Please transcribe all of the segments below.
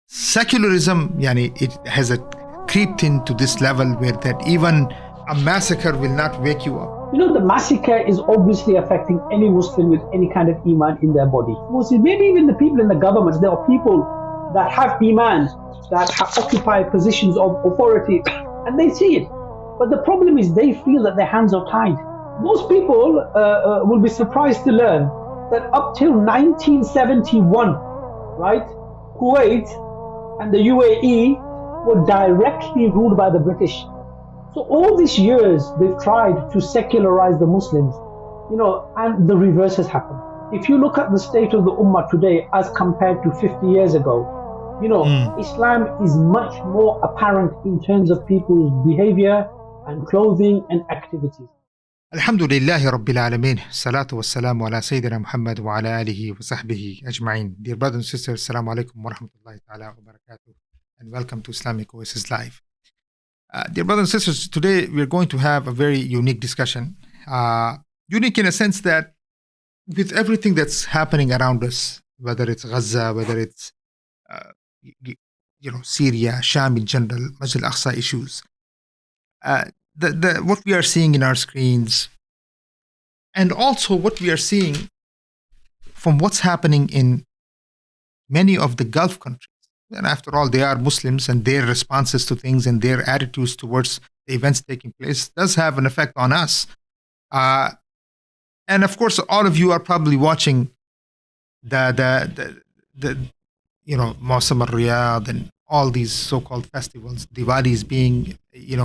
secularism, it has creeped into this level where that even a massacre will not wake you up. The massacre is obviously affecting any Muslim with any kind of iman in their body. Maybe even the people in the governments, there are people that have iman, that occupy positions of authority, and they see it. But the problem is they feel that their hands are tied. Most people will be surprised to learn that up till 1971, right, Kuwait and the UAE were directly ruled by the British. So all these years they've tried to secularize the Muslims, and the reverse has happened. If you look at the state of the Ummah today as compared to 50 years ago, Islam is much more apparent in terms of people's behavior and clothing and activities. Alhamdulillahi Rabbil Alameen. Salatu wassalamu ala Sayyidina Muhammad wa ala alihi wa sahbihi ajma'in. Dear brothers and sisters, Assalamu alaikum wa rahmatullahi ta'ala wa barakatuh, and welcome to Islamic Oasis Live. Dear brothers and sisters, today we're going to have a very unique discussion. Unique in a sense that with everything that's happening around us, whether it's Gaza, whether it's Syria, Sham in general, Masjid al-Aqsa issues, what we are seeing in our screens, and also what we are seeing from what's happening in many of the Gulf countries. And after all, they are Muslims, and their responses to things and their attitudes towards the events taking place does have an effect on us. And of course, all of you are probably watching the Mawsam al-Riyadh and all these so-called festivals. Diwali is being,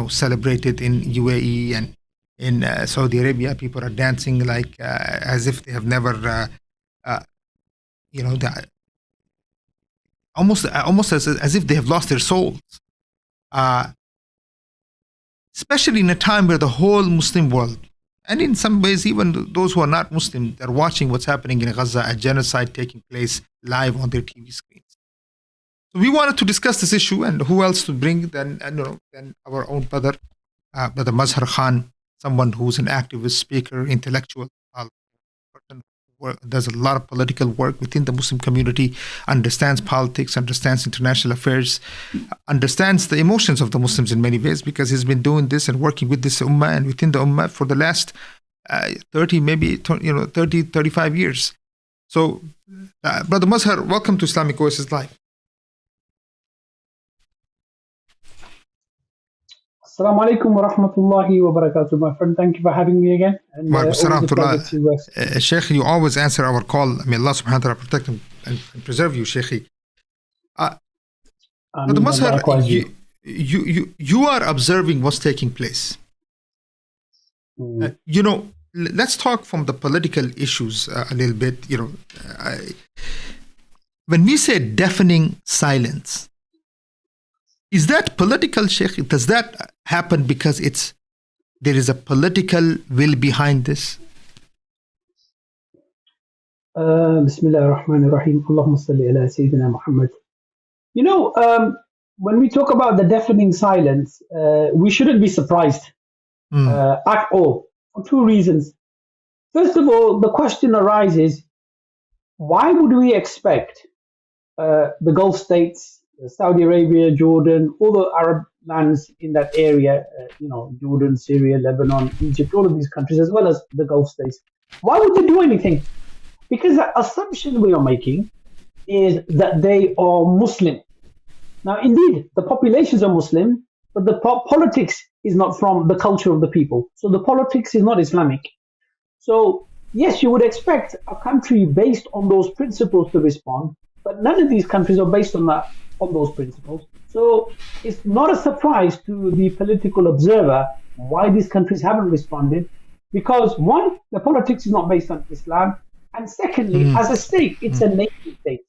celebrated in UAE and in Saudi Arabia. People are dancing like as if they have never, almost as if they have lost their souls. Especially in a time where the whole Muslim world, and in some ways even those who are not Muslim, they're watching what's happening in Gaza, a genocide taking place live on their TV screens. So we wanted to discuss this issue, and who else to bring than our own brother, Brother Mazhar Khan, someone who's an activist, speaker, intellectual, person who does a lot of political work within the Muslim community, understands politics, understands international affairs, understands the emotions of the Muslims in many ways, because he's been doing this and working with this ummah and within the ummah for the last 35 years. So, Brother Mazhar, welcome to Islamic Oasis Live. Assalamu alaikum wa rahmatullahi wa barakatuh, my friend. Thank you for having me again. And Sheikh, you always answer our call. May Allah subhanahu wa ta'ala protect and preserve you, Sheikh. But Mazhar, you are observing what's taking place. Let's talk from the political issues a little bit. When we say deafening silence, is that political, Sheikh? Does that happen because there is a political will behind this? Bismillah ar-Rahman ar-Rahim. Allahumma salli ala Sayyidina Muhammad. When we talk about the deafening silence, we shouldn't be surprised at all, for two reasons. First of all, the question arises, why would we expect the Gulf states, Saudi Arabia, Jordan, all the Arab lands in that area, Jordan, Syria, Lebanon, Egypt, all of these countries, as well as the Gulf states. Why would they do anything? Because the assumption we are making is that they are Muslim. Now, indeed, the populations are Muslim, but the politics is not from the culture of the people. So the politics is not Islamic. So, yes, you would expect a country based on those principles to respond, but none of these countries are based on those principles. So it's not a surprise to the political observer why these countries haven't responded, because one, the politics is not based on Islam, and secondly, as a state, it's a nation state.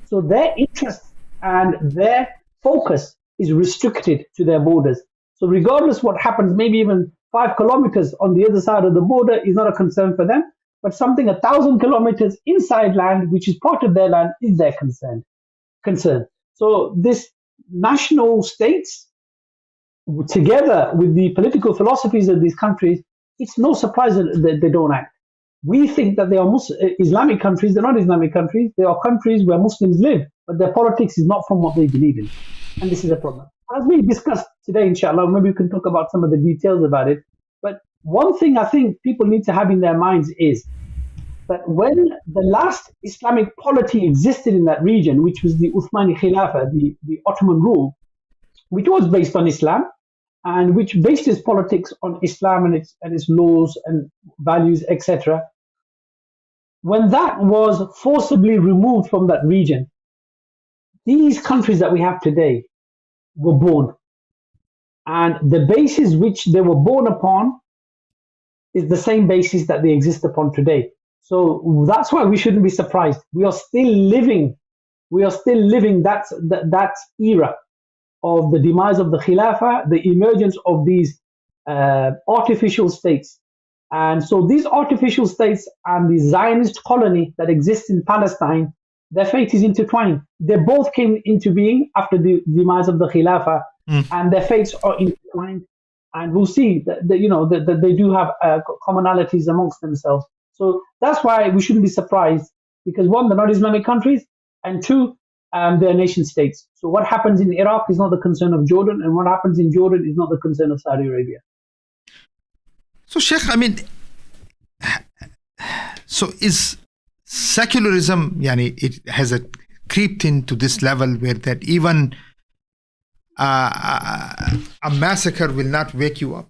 So their interests and their focus is restricted to their borders. So regardless what happens, maybe even 5 kilometers on the other side of the border is not a concern for them, but something 1,000 kilometers inside land, which is part of their land, is their concern. So this national states, together with the political philosophies of these countries, it's no surprise that they don't act. We think that they are Islamic countries. They're not Islamic countries. They are countries where Muslims live, but their politics is not from what they believe in. And this is a problem. As we discussed today, inshallah, maybe we can talk about some of the details about it. But one thing I think people need to have in their minds is that when the last Islamic polity existed in that region, which was the Uthmani Khilafah, the Ottoman rule, which was based on Islam, and which based its politics on Islam and its laws and values, etc. When that was forcibly removed from that region, these countries that we have today were born. And the basis which they were born upon is the same basis that they exist upon today. So that's why we shouldn't be surprised. We are still living that era of the demise of the Khilafah, the emergence of these artificial states. And so these artificial states and the Zionist colony that exists in Palestine, their fate is intertwined. They both came into being after the demise of the Khilafah, and their fates are intertwined. And we'll see that they do have commonalities amongst themselves. So that's why we shouldn't be surprised, because one, they're not Islamic countries, and two, they're nation states. So what happens in Iraq is not the concern of Jordan, and what happens in Jordan is not the concern of Saudi Arabia. So, Sheikh, so is secularism, it has creeped into this level where that even a massacre will not wake you up?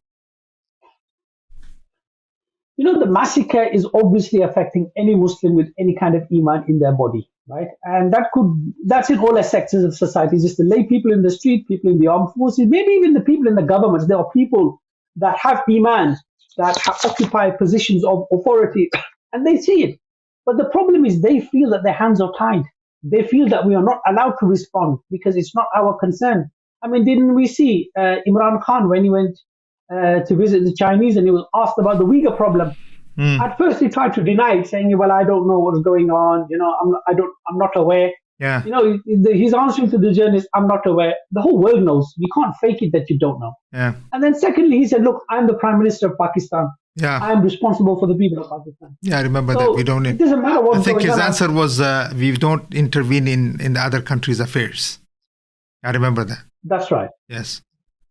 The massacre is obviously affecting any Muslim with any kind of iman in their body, right? And that's in all sectors of society, just the lay people in the street, people in the armed forces, maybe even the people in the governments. There are people that have iman, that occupy positions of authority, and they see it. But the problem is they feel that their hands are tied. They feel that we are not allowed to respond because it's not our concern. Didn't we see Imran Khan when he went to visit the Chinese and he was asked about the Uyghur problem? At first he tried to deny it, saying, well, I don't know what's going on. I'm not aware. Yeah. He's answering to the journalist, I'm not aware. The whole world knows. You can't fake it that you don't know. Yeah. And then secondly, he said, look, I'm the Prime Minister of Pakistan. Yeah. I am responsible for the people of Pakistan. Yeah, I remember that. We don't. It doesn't matter what. I think his answer was, we don't intervene in the other countries' affairs. I remember that. That's right. Yes.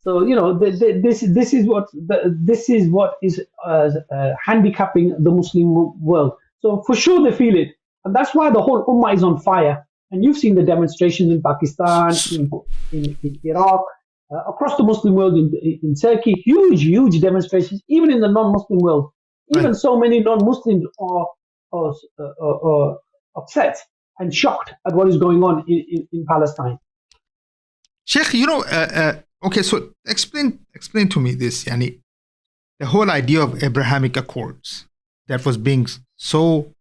So this is what is handicapping the Muslim world. So for sure they feel it, and that's why the whole ummah is on fire. And you've seen the demonstrations in Pakistan, in Iraq, across the Muslim world, in Turkey, huge demonstrations, even in the non-Muslim world. Even right. So many non-Muslims are upset and shocked at what is going on in Palestine. Sheikh, okay, so explain to me this, the whole idea of Abrahamic Accords that was being so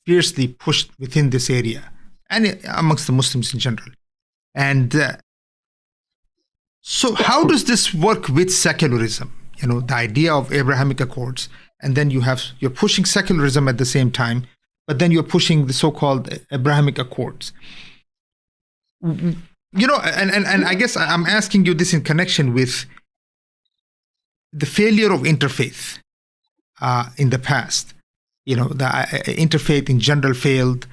fiercely pushed within this area and amongst the Muslims in general. And so how does this work with secularism? The idea of Abrahamic Accords, and then you're pushing secularism at the same time, but then you're pushing the so-called Abrahamic Accords. And I guess I'm asking you this in connection with the failure of interfaith in the past. The interfaith in general failed.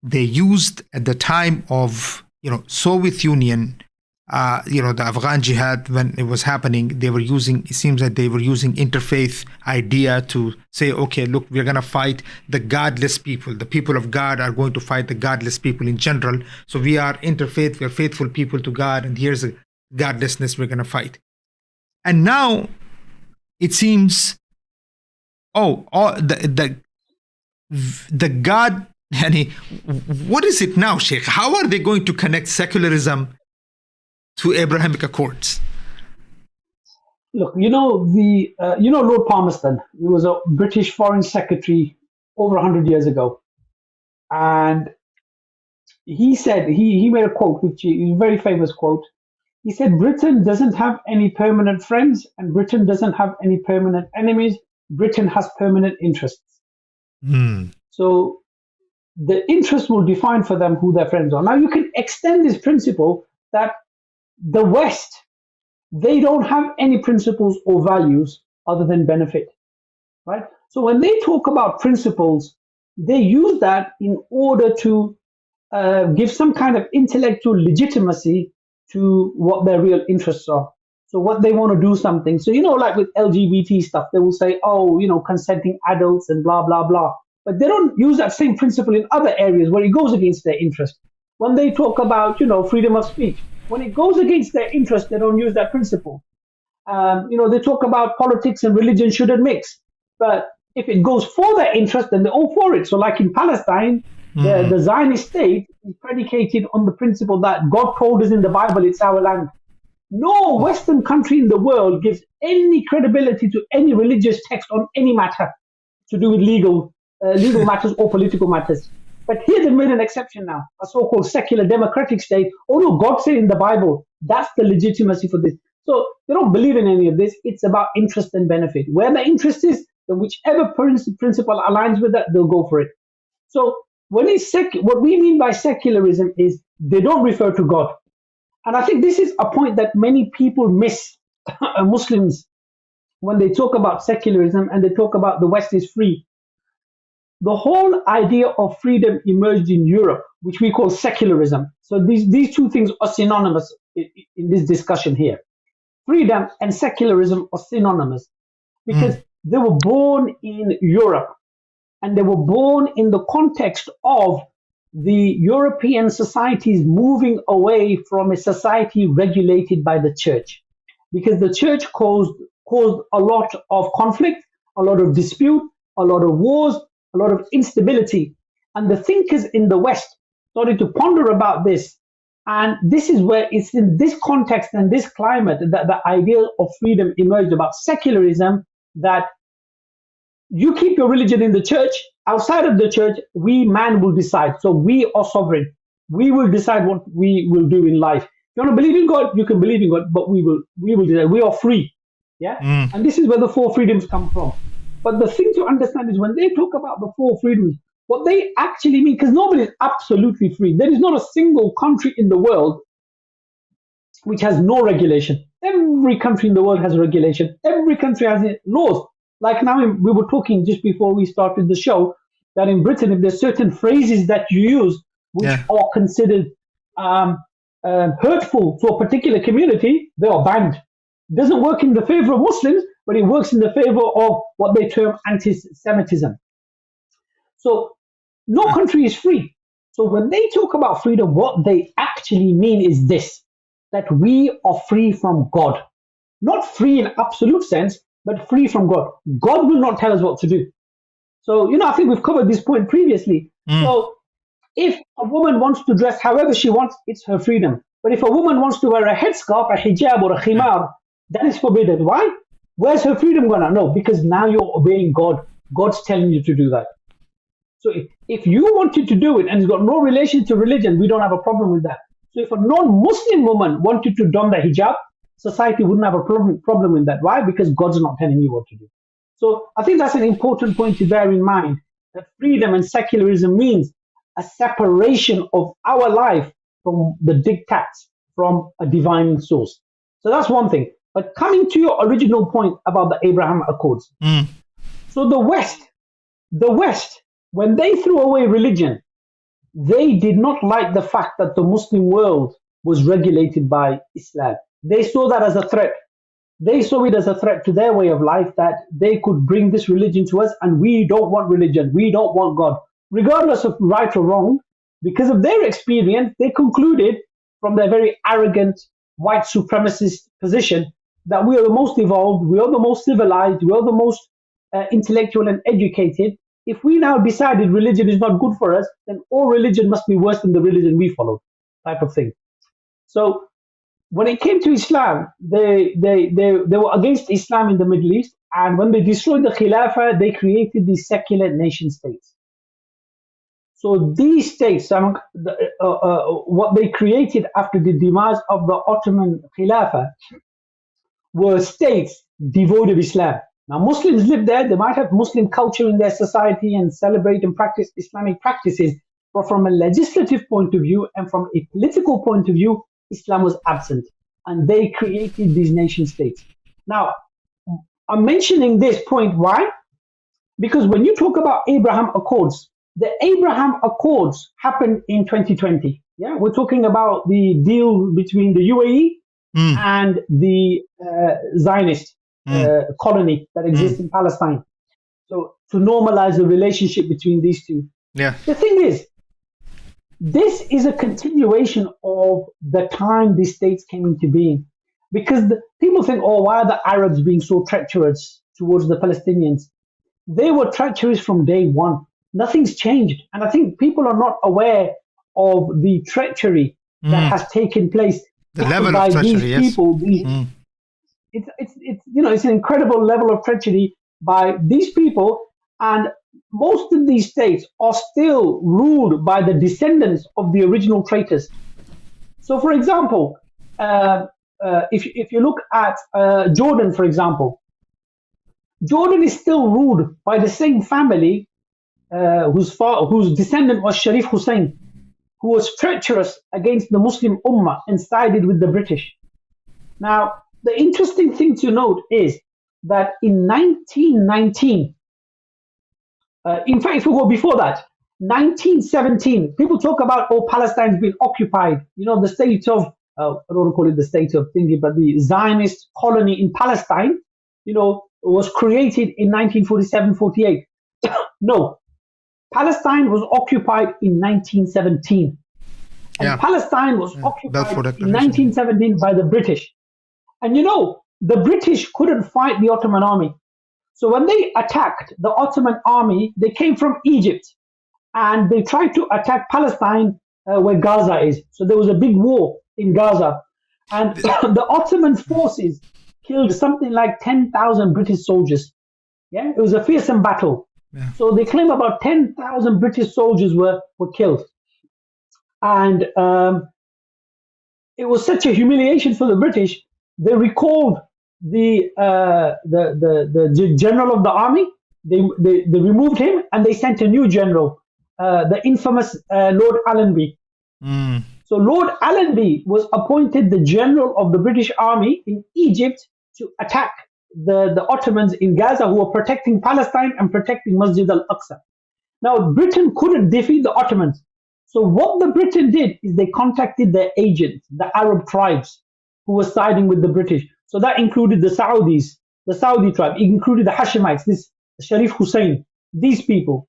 They used at the time of Soviet Union, the Afghan jihad, when it was happening, it seems that they were using interfaith idea to say, okay, look, we're going to fight the godless people. The people of God are going to fight the godless people in general. So we are interfaith, we're faithful people to God, and here's the godlessness we're going to fight. And now it seems, the God, what is it now, Sheikh? How are they going to connect secularism to Abrahamic Accords? Look, Lord Palmerston. He was a British Foreign Secretary over 100 years ago, and he said he made a quote, which is a very famous quote. He said, "Britain doesn't have any permanent friends, and Britain doesn't have any permanent enemies. Britain has permanent interests." So the interest will define for them who their friends are. Now you can extend this principle that the West, they don't have any principles or values other than benefit, right? So when they talk about principles, they use that in order to give some kind of intellectual legitimacy to what their real interests are. So what they want to do something. So, like with LGBT stuff, they will say, oh, consenting adults and blah, blah, blah. But they don't use that same principle in other areas where it goes against their interest. When they talk about, freedom of speech, when it goes against their interest, they don't use that principle. They talk about politics and religion shouldn't mix. But if it goes for their interest, then they're all for it. So like in Palestine, the Zionist state is predicated on the principle that God told us in the Bible, it's our land. No Western country in the world gives any credibility to any religious text on any matter to do with legal matters or political matters. But here they made an exception now, a so-called secular democratic state. Oh no, God said in the Bible, that's the legitimacy for this. So they don't believe in any of this. It's about interest and benefit. Where the interest is, then whichever principle aligns with that, they'll go for it. So when it's what we mean by secularism is they don't refer to God. And I think this is a point that many people miss, Muslims, when they talk about secularism and they talk about the West is free. The whole idea of freedom emerged in Europe, which we call secularism. So these two things are synonymous in this discussion here. Freedom and secularism are synonymous because they were born in Europe and they were born in the context of the European societies moving away from a society regulated by the church, because the church caused a lot of conflict, a lot of dispute, a lot of wars, a lot of instability. And the thinkers in the West started to ponder about this. And this is where it's in this context and this climate that the idea of freedom emerged about secularism, that you keep your religion in the church. Outside of the church, man will decide. So we are sovereign. We will decide what we will do in life. If you want to believe in God, you can believe in God, but we will decide. We are free. Yeah. And this is where the four freedoms come from. But the thing to understand is when they talk about the four freedoms, what they actually mean, because nobody is absolutely free. There is not a single country in the world which has no regulation. Every country in the world has regulation. Every country has laws. Like now, we were talking just before we started the show that in Britain, if there's certain phrases that you use which are considered hurtful to a particular community, they are banned. It doesn't work in the favor of Muslims, but it works in the favor of what they term anti-Semitism. So no country is free. So when they talk about freedom, what they actually mean is this, that we are free from God. Not free in absolute sense, but free from God. God will not tell us what to do. So, I think we've covered this point previously. So if a woman wants to dress however she wants, it's her freedom. But if a woman wants to wear a headscarf, a hijab or a khimar, that is forbidden. Why? Where's her freedom gonna? No, because now you're obeying God. God's telling you to do that. So if you wanted to do it and it's got no relation to religion, we don't have a problem with that. So if a non-Muslim woman wanted to don the hijab, society wouldn't have a problem with that. Why? Because God's not telling you what to do. So I think that's an important point to bear in mind, that freedom and secularism means a separation of our life from the diktats, from a divine source. So that's one thing. But coming to your original point about the Abraham Accords. So the West, when they threw away religion, they did not like the fact that the Muslim world was regulated by Islam. They saw that as a threat. They saw it as a threat to their way of life, that they could bring this religion to us and we don't want religion. We don't want God. Regardless of right or wrong, because of their experience, they concluded from their very arrogant white supremacist position that we are the most evolved, we are the most civilized, we are the most intellectual and educated. If we now decided religion is not good for us, then all religion must be worse than the religion we follow, type of thing. So when it came to Islam, they were against Islam in the Middle East, and when they destroyed the Khilafah, they created these secular nation states. So these states, what they created after the demise of the Ottoman Khilafah, were states devoid of Islam. Now Muslims live there, they might have Muslim culture in their society and celebrate and practice Islamic practices, but from a legislative point of view and from a political point of view, Islam was absent, and they created these nation states. Now, I'm mentioning this point, why? Because when you talk about Abraham Accords, the Abraham Accords happened in 2020. Yeah, we're talking about the deal between the UAE and the Zionist colony that exists in Palestine. So to normalize the relationship between these two. Yeah. The thing is, this is a continuation of the time these states came into being. Because people think, oh, why are the Arabs being so treacherous towards the Palestinians? They were treacherous from day one. Nothing's changed. And I think people are not aware of the treachery that has taken place. The level of treachery, these people. It's an incredible level of treachery by these people. And most of these states are still ruled by the descendants of the original traitors. So, for example, if you look at Jordan, for example, Jordan is still ruled by the same family whose descendant was Sharif Hussein, who was treacherous against the Muslim Ummah and sided with the British. Now, the interesting thing to note is that in 1919, in fact, if we go before that, 1917, people talk about, oh, Palestine's been occupied. You know, the state of, I don't want to call it the state of thinking, but the Zionist colony in Palestine, you know, was created in 1947-48. No, Palestine was occupied in 1917. And Palestine was occupied in 1917 by the British. And you know, the British couldn't fight the Ottoman army. So when they attacked the Ottoman army, they came from Egypt and they tried to attack Palestine where Gaza is. So there was a big war in Gaza. And the Ottoman forces killed something like 10,000 British soldiers. Yeah, it was a fearsome battle. Yeah. So they claim about 10,000 British soldiers were killed. And it was such a humiliation for the British. They recalled the general of the army. They removed him and they sent a new general, the infamous Lord Allenby. So Lord Allenby was appointed the general of the British army in Egypt to attack the Ottomans in Gaza, who were protecting Palestine and protecting Masjid al-Aqsa. Now, Britain couldn't defeat the Ottomans. So what the Britain did is they contacted their agents, the Arab tribes, who were siding with the British. So that included the Saudis, the Saudi tribe. It included the Hashemites, this Sharif Hussein, these people.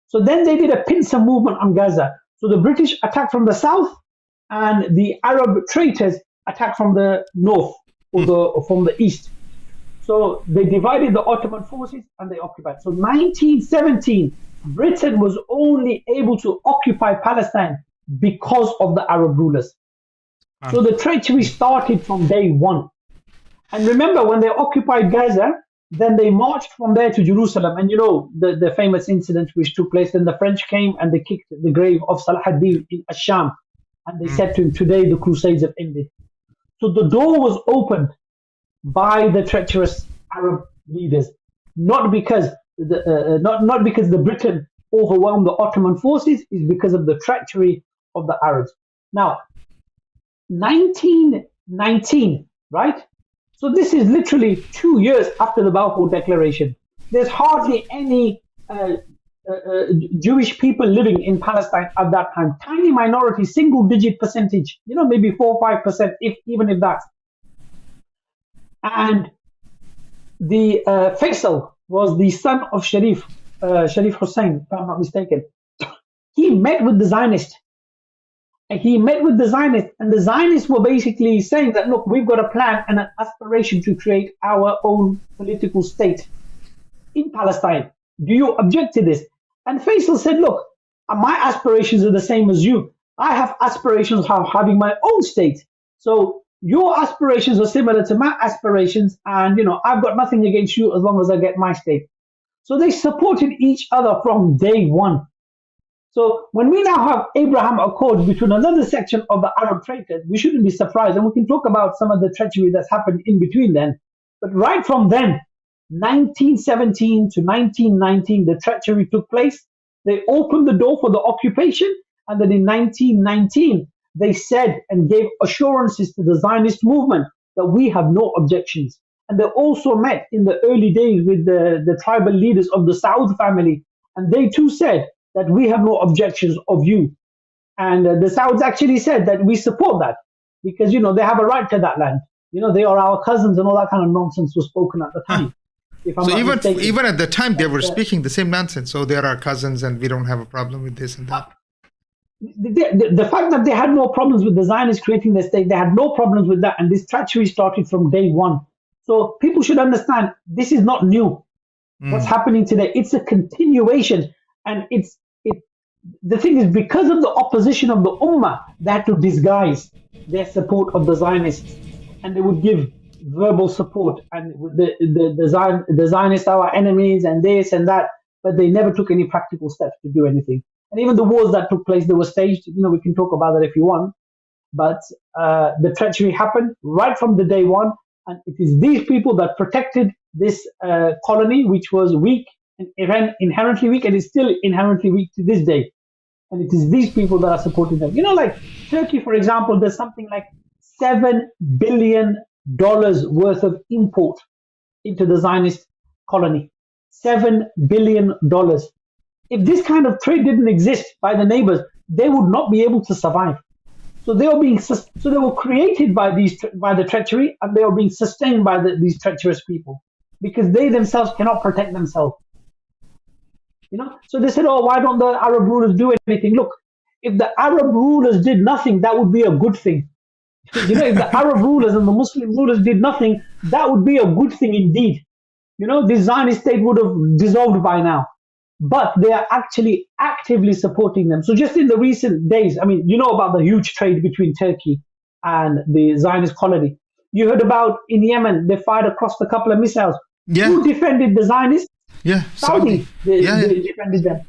So then they did a pincer movement on Gaza. So the British attacked from the south and the Arab traitors attacked from the north or from the east. So they divided the Ottoman forces and they occupied. So 1917, Britain was only able to occupy Palestine because of the Arab rulers. So the treachery started from day one. And remember, when they occupied Gaza, then they marched from there to Jerusalem. And you know, the famous incident which took place, then the French came and they kicked the grave of Salah ad-Din in Asham. And they said to him, today the Crusades have ended. So the door was opened by the treacherous Arab leaders, not because the Britain overwhelmed the Ottoman forces, is because of the treachery of the Arabs. Now, 1919, right? So this is literally 2 years after the Balfour Declaration. There's hardly any Jewish people living in Palestine at that time. Tiny minority, single-digit percentage, you know, maybe 4 or 5%, even if that. And the Faisal was the son of Sharif Hussein, if I'm not mistaken. He met with the Zionists. And the Zionists were basically saying that, look, we've got a plan and an aspiration to create our own political state in Palestine. Do you object to this? And Faisal said, look, my aspirations are the same as you. I have aspirations of having my own state. So your aspirations are similar to my aspirations, and, you know, I've got nothing against you as long as I get my state. So they supported each other from day one. So when we now have Abraham Accords between another section of the Arab traitors, we shouldn't be surprised. And we can talk about some of the treachery that's happened in between then. But right from then, 1917 to 1919, the treachery took place. They opened the door for the occupation. And then in 1919, they said and gave assurances to the Zionist movement that we have no objections. And they also met in the early days with the tribal leaders of the Saud family. And they too said that we have no objections of you. And the Sauds actually said that we support that because, they have a right to that land. They are our cousins and all that kind of nonsense was spoken at the time. So even at the time, they were speaking the same nonsense. So they're our cousins and we don't have a problem with this and that. The fact that they had no problems with the Zionists creating the state, they had no problems with that. And this treachery started from day one. So people should understand this is not new. What's happening today, it's a continuation. And the thing is, because of the opposition of the Ummah, they had to disguise their support of the Zionists. And they would give verbal support. And the Zionists are our enemies and this and that. But they never took any practical steps to do anything. And even the wars that took place, they were staged. We can talk about that if you want. But the treachery happened right from the day one. And it is these people that protected this colony, which was weak and inherently weak, and is still inherently weak to this day. And it is these people that are supporting them. Like Turkey, for example, there's something like $7 billion worth of import into the Zionist colony. $7 billion. If this kind of trade didn't exist by the neighbors, they would not be able to survive. So they were created by the treachery, and they are being sustained by these treacherous people because they themselves cannot protect themselves. So they said, "Oh, why don't the Arab rulers do anything?" Look, if the Arab rulers did nothing, that would be a good thing. If the Arab rulers and the Muslim rulers did nothing, that would be a good thing indeed. The Zionist state would have dissolved by now. But they are actually actively supporting them. So just in the recent days, about the huge trade between Turkey and the Zionist colony. You heard about in Yemen, they fired across a couple of missiles. Yeah. Who defended the Zionists? Yeah, Saudi. They defended them.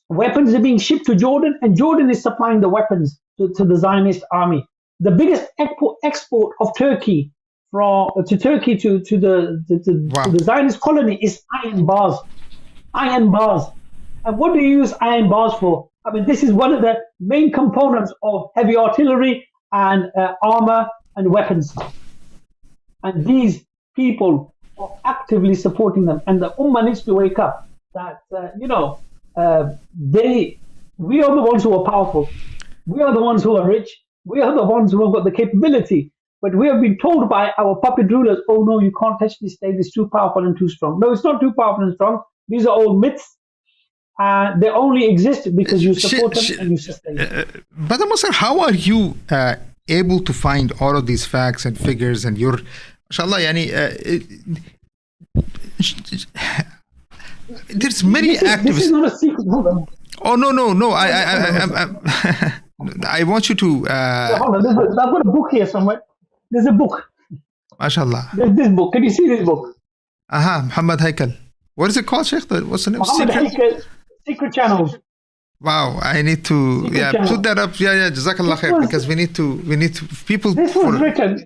Weapons are being shipped to Jordan, and Jordan is supplying the weapons to the Zionist army. The biggest export of Turkey to the Zionist colony is iron bars. And what do you use iron bars for? This is one of the main components of heavy artillery and armor and weapons. And these people are actively supporting them. And the Ummah needs to wake up that, we are the ones who are powerful. We are the ones who are rich. We are the ones who have got the capability. But we have been told by our puppet rulers, oh no, you can't touch this state, it's too powerful and too strong. No, it's not too powerful and strong. These are all myths. They only exist because you support them and you sustain them. But Mazhar, how are you able to find all of these facts and figures and your, mashallah, there's many activists. This is not a secret. Oh, no. I want you to... hold on, I've got a book here somewhere. There's a book. MashaAllah. There's this book. Can you see this book? Muhammad Haikal. What is it called, Sheikh? What's the name? Muhammad Haikal, Secret Channels. Wow, I need to put that up. Jazakallah khair, because we need to people. This was written.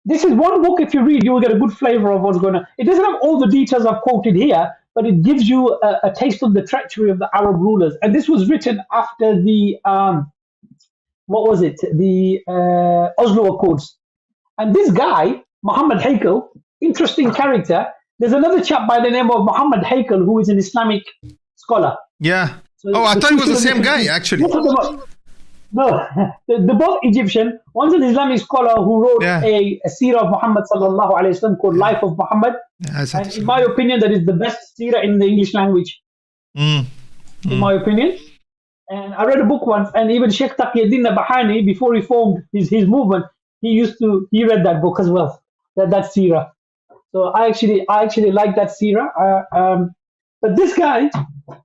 This is one book. If you read, you will get a good flavor of what's going on. It doesn't have all the details I've quoted here, but it gives you a taste of the treachery of the Arab rulers. And this was written after the the Oslo Accords. And this guy, Muhammad Haikal, interesting character. There's another chap by the name of Muhammad Haikal who is an Islamic scholar. Yeah. So I thought it was the same guy, actually. No, they're both Egyptian. One's an Islamic scholar who wrote a seerah of Muhammad sallallahu alaihi wasallam called Life of Muhammad. And in my opinion, that is the best seerah in the English language. In my opinion. And I read a book once, and even Sheikh Taqiyuddin Bahani, before he formed his movement, he read that book as well, that seerah. So I actually like that seerah. But this guy,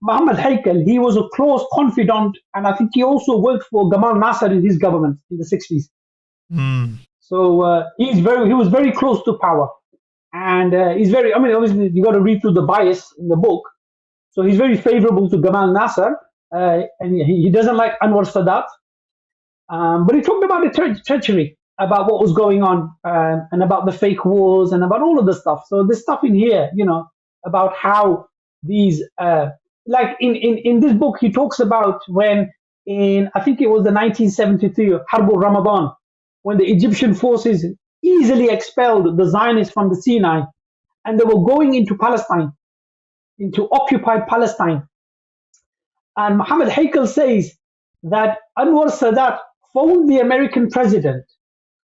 Muhammad Haikal, he was a close confidant, and I think he also worked for Gamal Nasser in his government in the 60s. So he was very close to power, and he's very. Obviously, you got to read through the bias in the book. So he's very favorable to Gamal Nasser, and he doesn't like Anwar Sadat. But he talked about the treachery, about what was going on, and about the fake wars, and about all of the stuff. So there's stuff in here, about how these, like in this book, he talks about when I think it was the 1973 Harb al Ramadan, when the Egyptian forces easily expelled the Zionists from the Sinai, and they were going into Palestine, into occupied Palestine. And Mohammed Haykal says that Anwar Sadat phoned the American president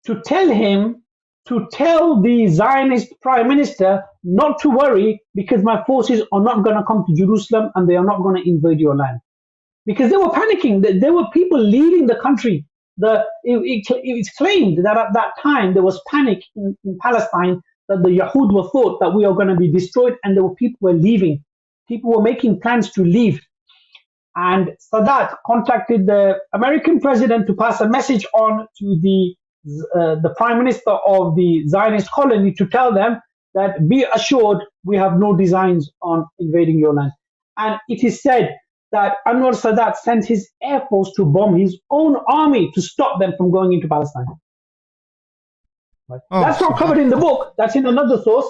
to tell him to tell the Zionist prime minister not to worry because my forces are not going to come to Jerusalem and they are not going to invade your land. Because they were panicking. There were people leaving the country. It's claimed that at that time there was panic in Palestine, that the Yahud were thought that we are going to be destroyed, and there were people were leaving. People were making plans to leave. And Sadat contacted the American president to pass a message on to the prime minister of the Zionist colony to tell them that be assured we have no designs on invading your land. And it is said that Anwar Sadat sent his air force to bomb his own army to stop them from going into Palestine. Right? That's not covered in the book. That's in another source.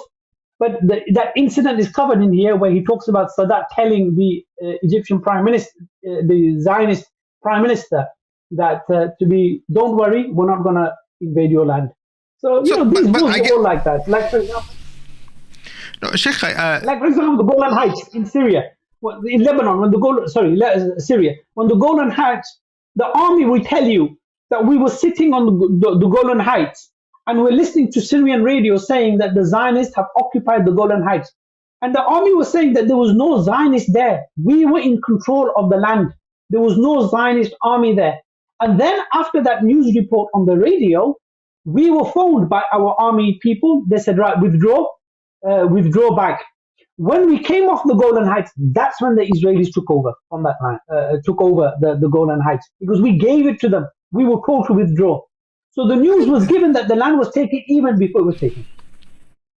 But that incident is covered in here, where he talks about Sadat telling the Egyptian prime minister, the Zionist prime minister, that don't worry, we're not going to invade your land. So, these rules are all like that. Like, for example, Sheikh, like, for example, the Golan Heights in Syria. In Lebanon, Syria, when the Golan Heights, the army will tell you that we were sitting on the Golan Heights and we're listening to Syrian radio saying that the Zionists have occupied the Golan Heights. And the army was saying that there was no Zionist there. We were in control of the land. There was no Zionist army there. And then after that news report on the radio, we were phoned by our army people. They said, right, withdraw back. When we came off the Golan Heights, that's when the Israelis took over on that land, took over the Golan Heights, because we gave it to them. We were told to withdraw. So the news was given that the land was taken even before it was taken.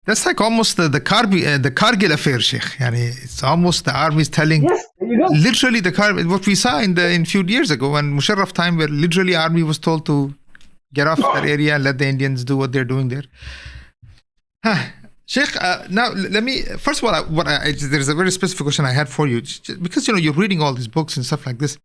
That's like almost the Kargil affair, Sheikh. It's almost the army is telling. Yes, there you go. Literally, what we saw in a few years ago when Musharraf time, where literally army was told to get off that area and let the Indians do what they're doing there. Sheikh, now let me, first of all, there's a very specific question I had for you, because you're reading all these books and stuff like this.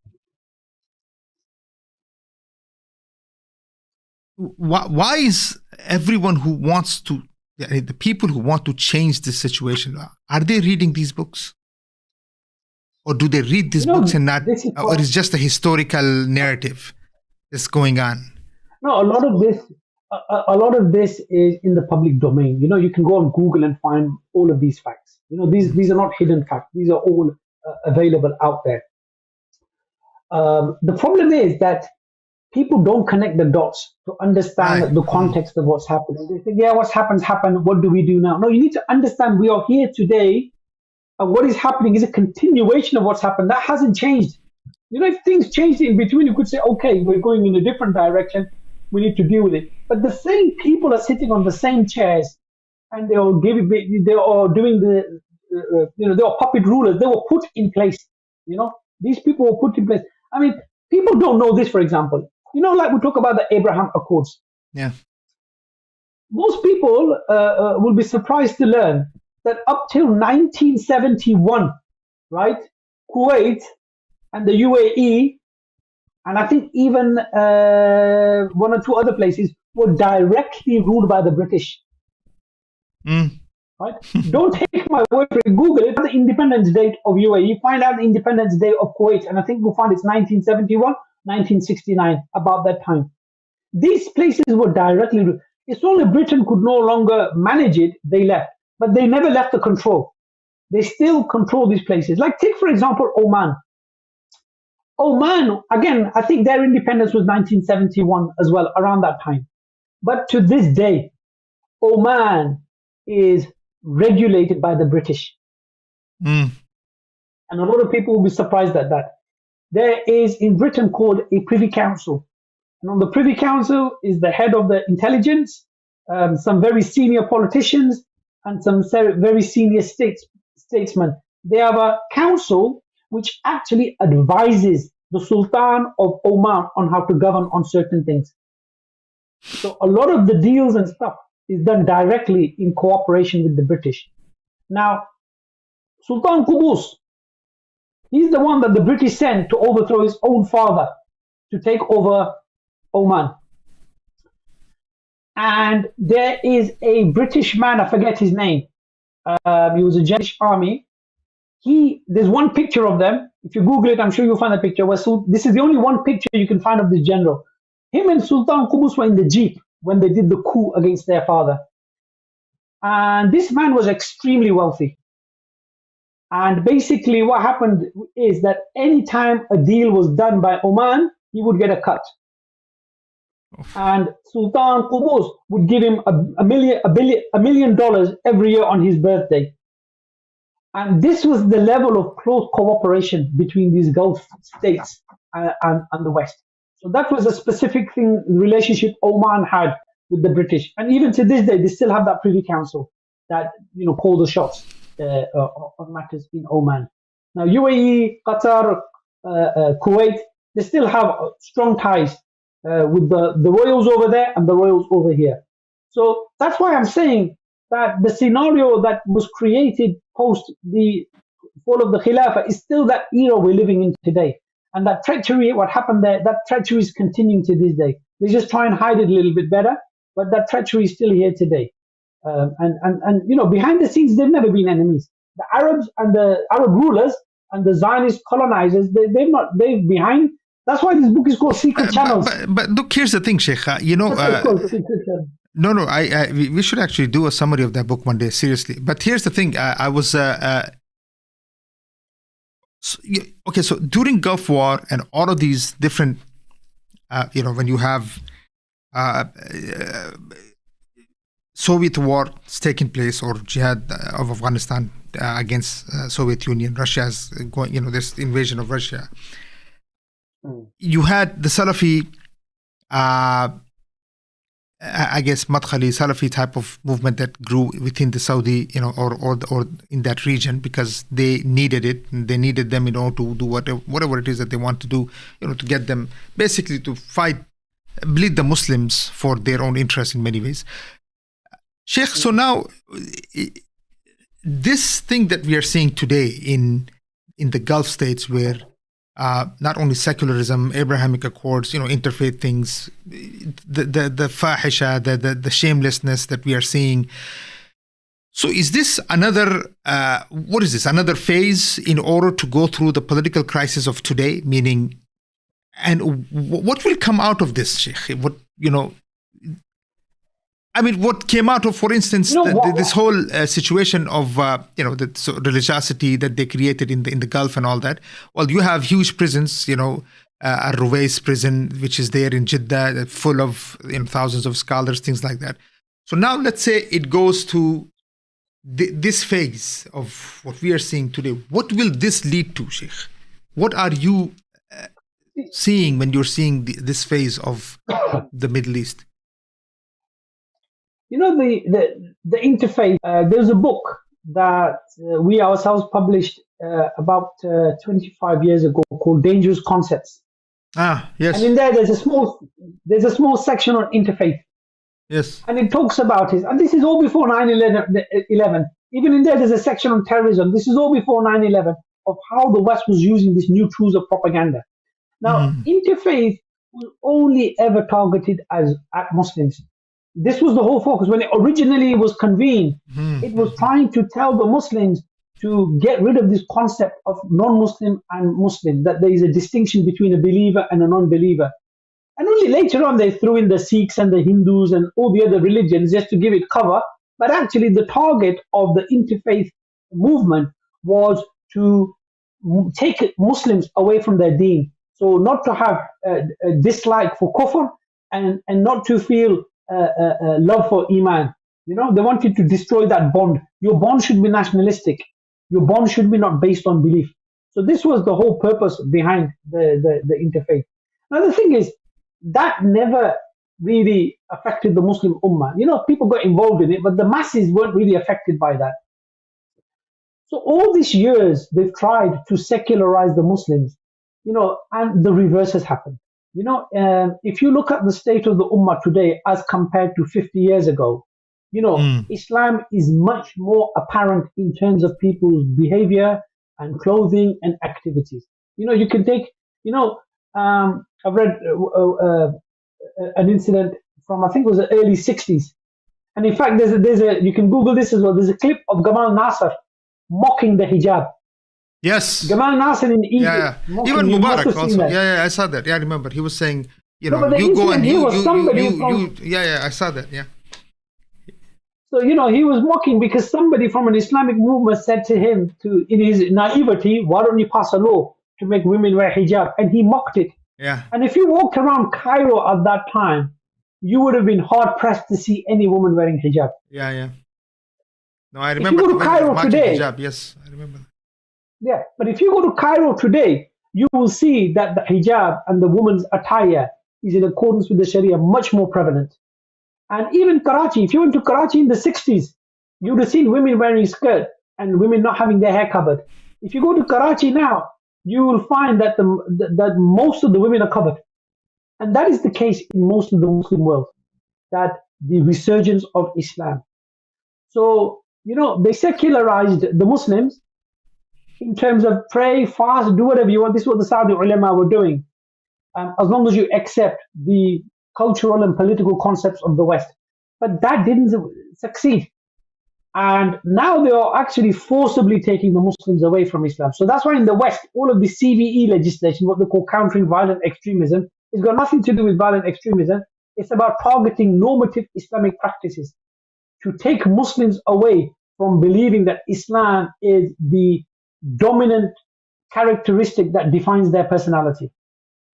Why is everyone who wants to, the people who want to change this situation, are they reading these books? Or do they read these books and not, or is just a historical narrative that's going on? No, a lot of this is in the public domain. You can go on Google and find all of these facts. These are not hidden facts. These are all available out there. The problem is that people don't connect the dots to understand the context of what's happening. They think, what's happened. What do we do now? No, you need to understand we are here today, and what is happening is a continuation of what's happened. That hasn't changed. If things changed in between, you could say, okay, we're going in a different direction. We need to deal with it. But the same people are sitting on the same chairs, and they are doing they are puppet rulers. They were put in place. These people were put in place. I mean, people don't know this, for example. Like we talk about the Abraham Accords. Yeah. Most people will be surprised to learn that up till 1971, right, Kuwait and the UAE, and I think even one or two other places, were directly ruled by the British. Right? Don't take my word for it. Google it. The independence date of UAE. Find out the independence date of Kuwait, and I think you'll find it's 1971, 1969, about that time. These places were directly ruled. It's only Britain could no longer manage it, they left. But they never left the control. They still control these places. Like, take, for example, Oman. Oman, again, I think their independence was 1971 as well, around that time. But to this day, Oman is regulated by the British. And a lot of people will be surprised at that. There is in Britain called a Privy Council. And on the Privy Council is the head of the intelligence, some very senior politicians, and some very senior statesmen. They have a council which actually advises the Sultan of Oman on how to govern on certain things. So a lot of the deals and stuff is done directly in cooperation with the British. Now, Sultan Qubus, he's the one that the British sent to overthrow his own father, to take over Oman. And there is a British man, I forget his name. He was a British army. There's one picture of them. If you Google it, I'm sure you'll find the picture. This is the only one picture you can find of this general. Him and Sultan Qubus were in the jeep when they did the coup against their father. And this man was extremely wealthy. And basically what happened is that anytime a deal was done by Oman, he would get a cut. And Sultan Qubus would give him $1 million every year on his birthday. And this was the level of close cooperation between these Gulf states and the West. So that was a specific thing, relationship Oman had with the British. And even to this day, they still have that Privy Council that, call the shots on matters in Oman. Now, UAE, Qatar, Kuwait, they still have strong ties with the royals over there and the royals over here. So that's why I'm saying that the scenario that was created post the fall of the Khilafah is still that era we're living in today. And that treachery, what happened there, that treachery is continuing to this day. They just try and hide it a little bit better, but that treachery is still here today. And behind the scenes, they've never been enemies. The Arabs and the Arab rulers and the Zionist colonizers, they're behind. That's why this book is called Secret Channels. But look, here's the thing, Sheikh. We should actually do a summary of that book one day, seriously. But here's the thing. I was so during Gulf War and all of these different, when you have Soviet war taking place or jihad of Afghanistan against Soviet Union, Russia's going, this invasion of Russia. You had the Salafi, I guess, Madkhali Salafi type of movement that grew within the Saudi, or in that region because they needed it. And they needed them, to do whatever it is that they want to do, to get them basically to bleed the Muslims for their own interest in many ways. Sheikh, so now this thing that we are seeing today in the Gulf states where not only secularism, Abrahamic Accords, interfaith things, the fahisha, the shamelessness that we are seeing. So is this another, what is this, another phase in order to go through the political crisis of today? Meaning, and what will come out of this, Sheikh? What came out of, for instance, this whole situation of, the religiosity that they created in the Gulf and all that. Well, you have huge prisons, Al-Ruwais prison, which is there in Jeddah, full of thousands of scholars, things like that. So now let's say it goes to this phase of what we are seeing today. What will this lead to, Sheikh? What are you seeing when you're seeing this phase of the Middle East? The interfaith, there's a book that we ourselves published about 25 years ago called Dangerous Concepts. Yes. And in there, there's a small section on interfaith. Yes. And it talks about it. And this is all before 9/11. Even in there, there's a section on terrorism. This is all before 9/11 of how the West was using these new tools of propaganda. Now, interfaith was only ever targeted at Muslims. This was the whole focus. When it originally was convened, it was trying to tell the Muslims to get rid of this concept of non-Muslim and Muslim, that there is a distinction between a believer and a non-believer. And only later on they threw in the Sikhs and the Hindus and all the other religions just to give it cover. But actually the target of the interfaith movement was to take Muslims away from their deen. So not to have a dislike for kufr and not to feel love for Iman. They wanted to destroy that bond. Your bond should be nationalistic. Your bond should be not based on belief. So this was the whole purpose behind the interfaith. Now the thing is, that never really affected the Muslim Ummah. People got involved in it, but the masses weren't really affected by that. So all these years, they've tried to secularize the Muslims, and the reverse has happened. If you look at the state of the Ummah today as compared to 50 years ago, Islam is much more apparent in terms of people's behavior and clothing and activities. You can take, I've read an incident from I think it was the early 60s. And in fact, there's a you can Google this as well. There's a clip of Gamal Nasser mocking the hijab. Yes. Gamal Nasser in Egypt. Yeah. Even Mubarak also. Yeah, I saw that. Yeah, I remember. He was saying, you know, you go and yeah, I saw that. Yeah. So, you know, he was mocking because somebody from an Islamic movement said to him, in his naivety, why don't you pass a law to make women wear hijab? And he mocked it. Yeah. And if you walked around Cairo at that time, you would have been hard pressed to see any woman wearing hijab. Yeah. No, I remember. If you go to Cairo today, hijab. Yes, I remember. Yeah, but if you go to Cairo today, you will see that the hijab and the woman's attire is in accordance with the Sharia much more prevalent. And even Karachi, if you went to Karachi in the 60s, you would have seen women wearing skirt and women not having their hair covered. If you go to Karachi now, you will find that that most of the women are covered. And that is the case in most of the Muslim world, that the resurgence of Islam. So, you know, they secularized the Muslims in terms of pray, fast, do whatever you want. This is what the Saudi ulama were doing, as long as you accept the cultural and political concepts of the West. But that didn't succeed. And now they are actually forcibly taking the Muslims away from Islam. So that's why in the West, all of the CVE legislation, what they call countering violent extremism, it's got nothing to do with violent extremism. It's about targeting normative Islamic practices to take Muslims away from believing that Islam is the dominant characteristic that defines their personality.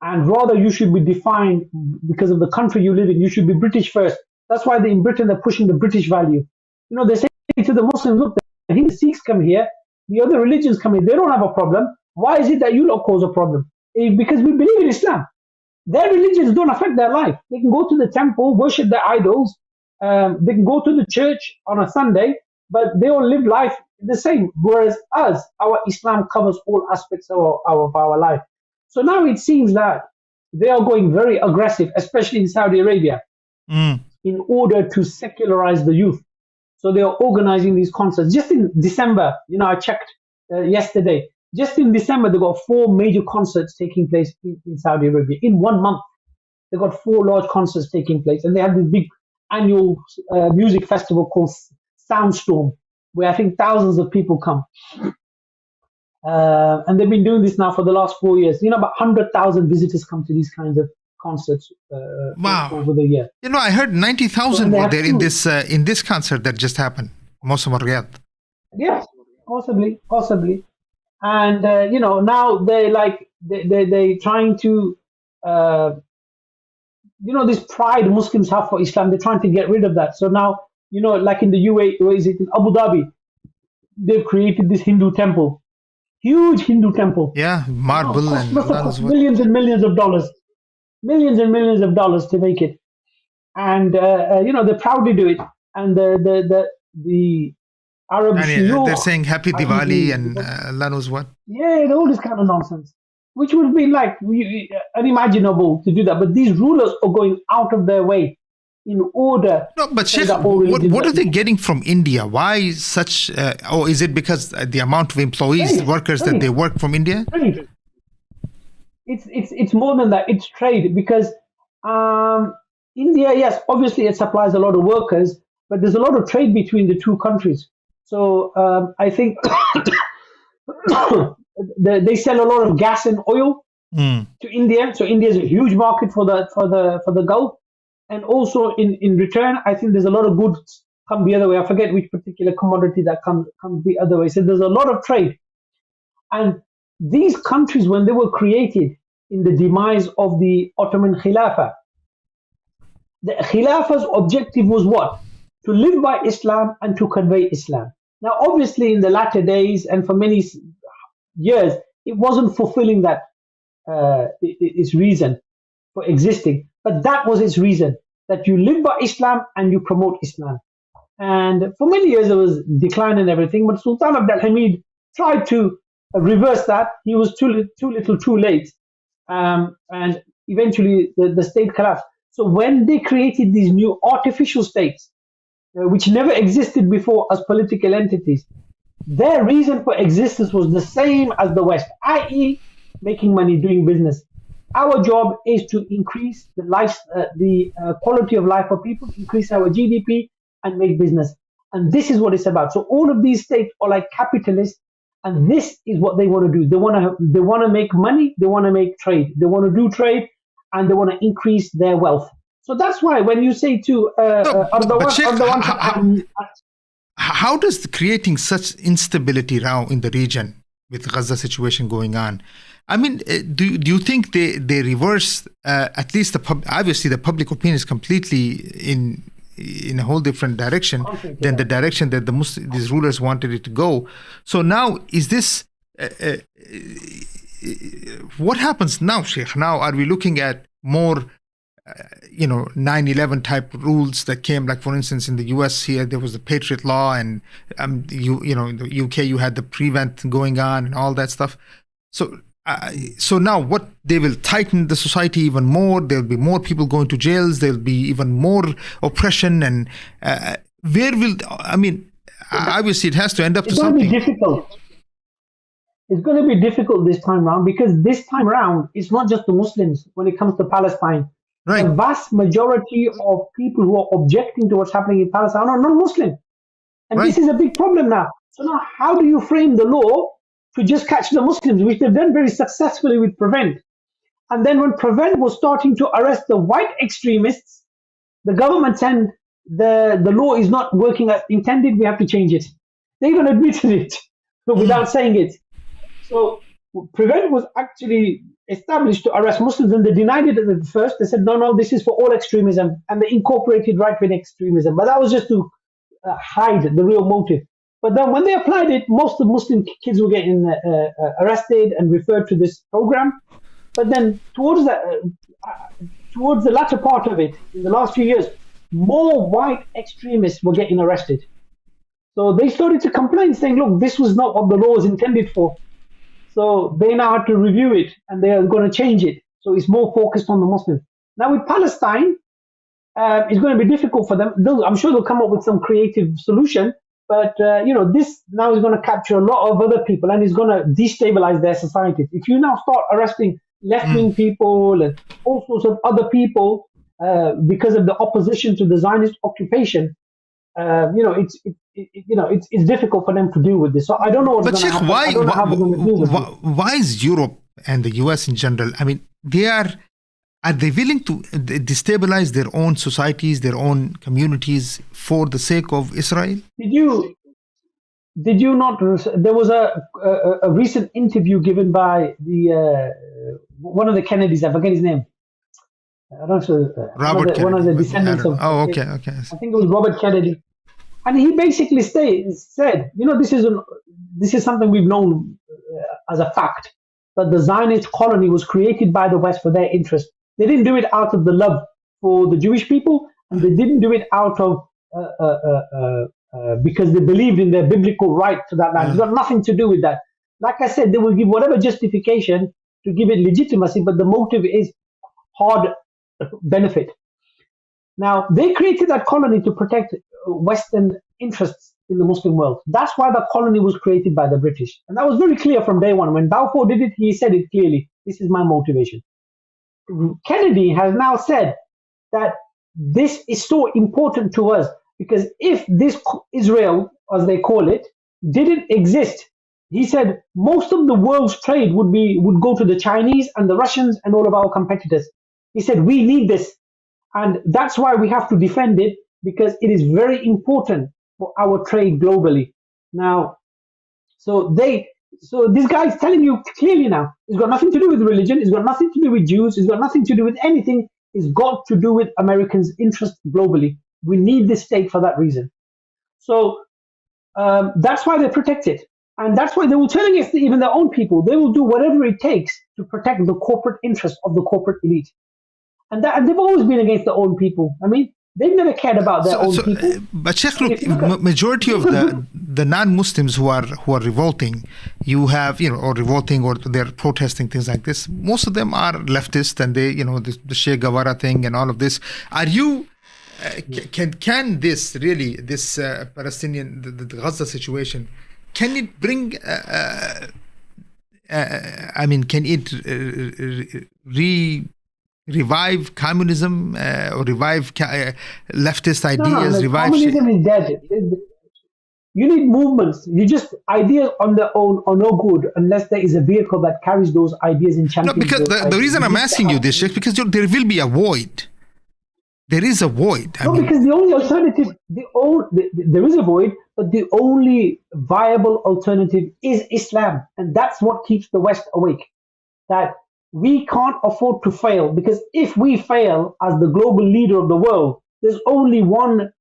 And rather, you should be defined because of the country you live in. You should be British first. That's why in Britain, they're pushing the British value. You know, they say to the Muslims, look, the Sikhs come here, the other religions come here, they don't have a problem. Why is it that you lot cause a problem? Because we believe in Islam. Their religions don't affect their life. They can go to the temple, worship their idols. They can go to the church on a Sunday, but they all live life the same. Whereas us, our Islam covers all aspects of our life. So now it seems that they are going very aggressive, especially in Saudi Arabia, in order to secularize the youth. So they are organizing these concerts. Just in December, you know, I checked yesterday, just in December, they got 4 major concerts taking place in Saudi Arabia. In 1 month, they got 4 large concerts taking place. And they have this big annual music festival called Soundstorm, where I think thousands of people come. And they've been doing this now for the last 4 years. You know, about 100,000 visitors come to these kinds of concerts over the year. You know, I heard 90,000 were there in this concert that just happened, Mosam Riyadh. Yes, possibly. And you know, now they trying to you know, this pride Muslims have for Islam, they're trying to get rid of that. So now, you know, like in the UAE, or is it in Abu Dhabi, they've created this Hindu temple, huge Hindu temple. Yeah, marble and millions and millions of dollars to make it. And you know, they proudly do it. And the Arabs, they're saying Happy Diwali and Allah knows what. Yeah, all this kind of nonsense, which would be like unimaginable to do that. But these rulers are going out of their way in order. No, but Sheikh, what are they getting from India? Why such? Is it because the amount of employees, workers that they work from India? Trade. It's more than that. It's trade, because India, yes, obviously it supplies a lot of workers, but there's a lot of trade between the two countries. So I think they sell a lot of gas and oil to India. So India is a huge market for the Gulf, and also in return, I think there's a lot of goods come the other way. I forget which particular commodity that comes the other way. So there's a lot of trade, and these countries, when they were created in the demise of the Ottoman Khilafah, the Khilafah's objective was what? To live by Islam and to convey Islam. Now, obviously, in the latter days and for many years, it wasn't fulfilling that its reason for existing. But that was its reason, that you live by Islam and you promote Islam. And for many years, it was decline and everything. But Sultan Abdul Hamid tried to reverse that. He was too little, too late. And eventually, the state collapsed. So when they created these new artificial states, which never existed before as political entities, their reason for existence was the same as the West, i.e. making money, doing business. Our job is to increase the quality of life for people, increase our GDP, and make business. And this is what it's about. So all of these states are like capitalists, and this is what they want to do. They want to make money. They want to make trade. They want to do trade, and they want to increase their wealth. So that's why when you say to Erdogan, how does creating such instability now in the region with Gaza situation going on? I mean, do you think they reverse at least obviously the public opinion is completely in a whole different direction than the direction that these rulers wanted it to go. So now is this what happens now, Sheikh? Now are we looking at more 9/11 type rules that came, like for instance in the US here there was the Patriot Law, and in the UK you had the Prevent going on and all that stuff. So now what, they will tighten the society even more, there'll be more people going to jails, there'll be even more oppression, and obviously it has to end up to something. It's going to be difficult this time around, because this time around it's not just the Muslims when it comes to Palestine. Right. The vast majority of people who are objecting to what's happening in Palestine are non-Muslim. And This is a big problem now. So now how do you frame the law to just catch the Muslims, which they've done very successfully with Prevent? And then when Prevent was starting to arrest the white extremists, the government said the law is not working as intended, we have to change it. They even admitted it without saying it. So Prevent was actually established to arrest Muslims, and they denied it at first. They said, no, this is for all extremism, and they incorporated right-wing extremism. But that was just to hide the real motive. But then when they applied it, most of Muslim kids were getting arrested and referred to this program. But then towards the latter part of it, in the last few years, more white extremists were getting arrested. So they started to complain, saying, look, this was not what the law was intended for. So they now have to review it, and they are going to change it. So it's more focused on the Muslims. Now with Palestine, it's going to be difficult for them. I'm sure they'll come up with some creative solution. But, this now is going to capture a lot of other people, and it's going to destabilize their societies. If you now start arresting left-wing people and all sorts of other people because of the opposition to the Zionist occupation, it's difficult for them to deal with this. So I don't know what's going to happen. I don't know how they're going to deal with it. Why is Europe and the US in general, I mean, are they willing to destabilize their own societies, their own communities for the sake of Israel? Did you not? There was a recent interview given by one of the Kennedys. I forget his name. I don't know. Robert Kennedy. One of the descendants of. Oh, okay. I think it was Robert Kennedy, and he basically said, this is something we've known as a fact, that the Zionist colony was created by the West for their interest. They didn't do it out of the love for the Jewish people, and they didn't do it out of because they believed in their biblical right to that land. It's got nothing to do with that. Like I said, they will give whatever justification to give it legitimacy, but the motive is hard benefit. Now, they created that colony to protect Western interests in the Muslim world. That's why the colony was created by the British. And that was very clear from day one. When Balfour did it, he said it clearly. This is my motivation. Kennedy has now said that this is so important to us, because if this Israel, as they call it, didn't exist, he said most of the world's trade would go to the Chinese and the Russians and all of our competitors. He said we need this, and that's why we have to defend it, because it is very important for our trade globally. Now, so this guy is telling you clearly now, it's got nothing to do with religion, it's got nothing to do with Jews, it's got nothing to do with anything, it's got to do with Americans' interest globally. We need this state for that reason. So that's why they protect it. And that's why they will turn against even their own people. They will do whatever it takes to protect the corporate interest of the corporate elite. And they've always been against their own people. I mean, they've never cared about their own people. But Sheikh, look, majority of the non-Muslims who are revolting, you have, or revolting, or they're protesting things like this. Most of them are leftist, and they, the Che Guevara thing and all of this. Are you? Can this really, this Palestinian, the Gaza situation, can it bring I mean, can it revive communism or revive leftist ideas? No, communism is dead. You need movements. You just ideas on their own are no good unless there is a vehicle that carries those ideas and No, champions. because the reason I'm asking you this, Sheikh, because there will be a void. There is a void. No, because the only alternative, there is a void, but the only viable alternative is Islam, and that's what keeps the West awake. That we can't afford to fail, because if we fail as the global leader of the world, there's only one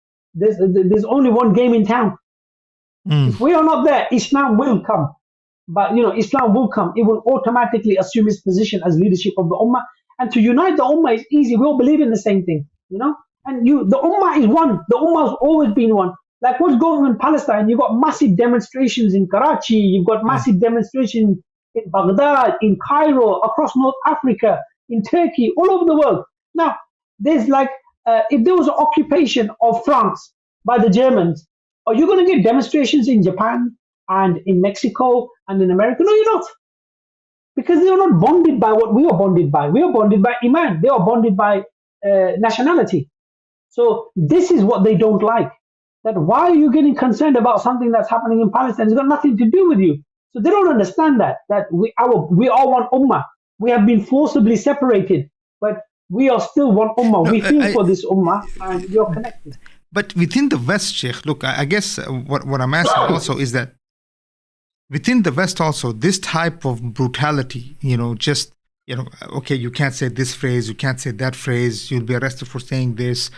game in town. If we are not there, Islam will come. But Islam will come. It will automatically assume its position as leadership of the Ummah. And to unite the Ummah is easy. We all believe in the same thing, And the Ummah is one. The Ummah has always been one. Like what's going on in Palestine, you've got massive demonstrations in Karachi, you've got massive demonstrations in Baghdad, in Cairo, across North Africa, in Turkey, all over the world. Now, there's if there was an occupation of France by the Germans, are you going to get demonstrations in Japan and in Mexico and in America? No, you're not. Because they are not bonded by what we are bonded by. We are bonded by Iman. They are bonded by nationality. So this is what they don't like. That why are you getting concerned about something that's happening in Palestine? It's got nothing to do with you. So they don't understand that we are one ummah. We have been forcibly separated, but we are still one ummah. We feel for this ummah, and we are connected. But within the West, Sheikh, look, I guess what I'm asking also is that within the West also, this type of brutality, okay, you can't say this phrase, you can't say that phrase, you'll be arrested for saying this.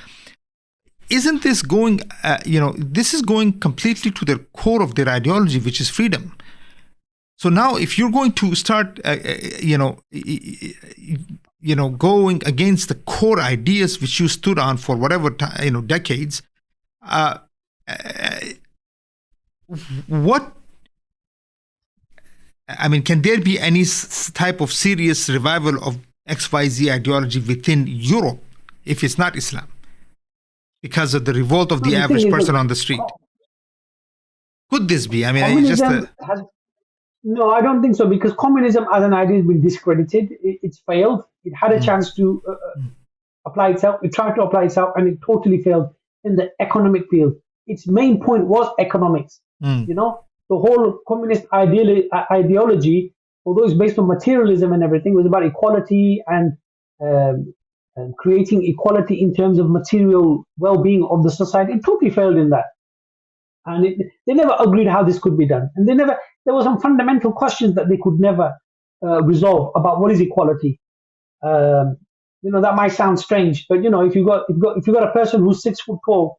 Isn't this going, this is going completely to the core of their ideology, which is freedom. So now if you're going to start, going against the core ideas which you stood on for whatever time, decades, can there be any type of serious revival of XYZ ideology within Europe if it's not Islam? Because of the revolt of the average person on the street. Could this be? No, I don't think so, because communism as an idea has been discredited. It's failed. It had a chance to apply itself. It tried to apply itself, and it totally failed in the economic field. Its main point was economics. The whole communist ideology, although it's based on materialism and everything, was about equality and creating equality in terms of material well-being of the society. It totally failed in that. And they never agreed how this could be done. And there were some fundamental questions that they could never resolve about what is equality. That might sound strange, but if you got a person who's 6 foot tall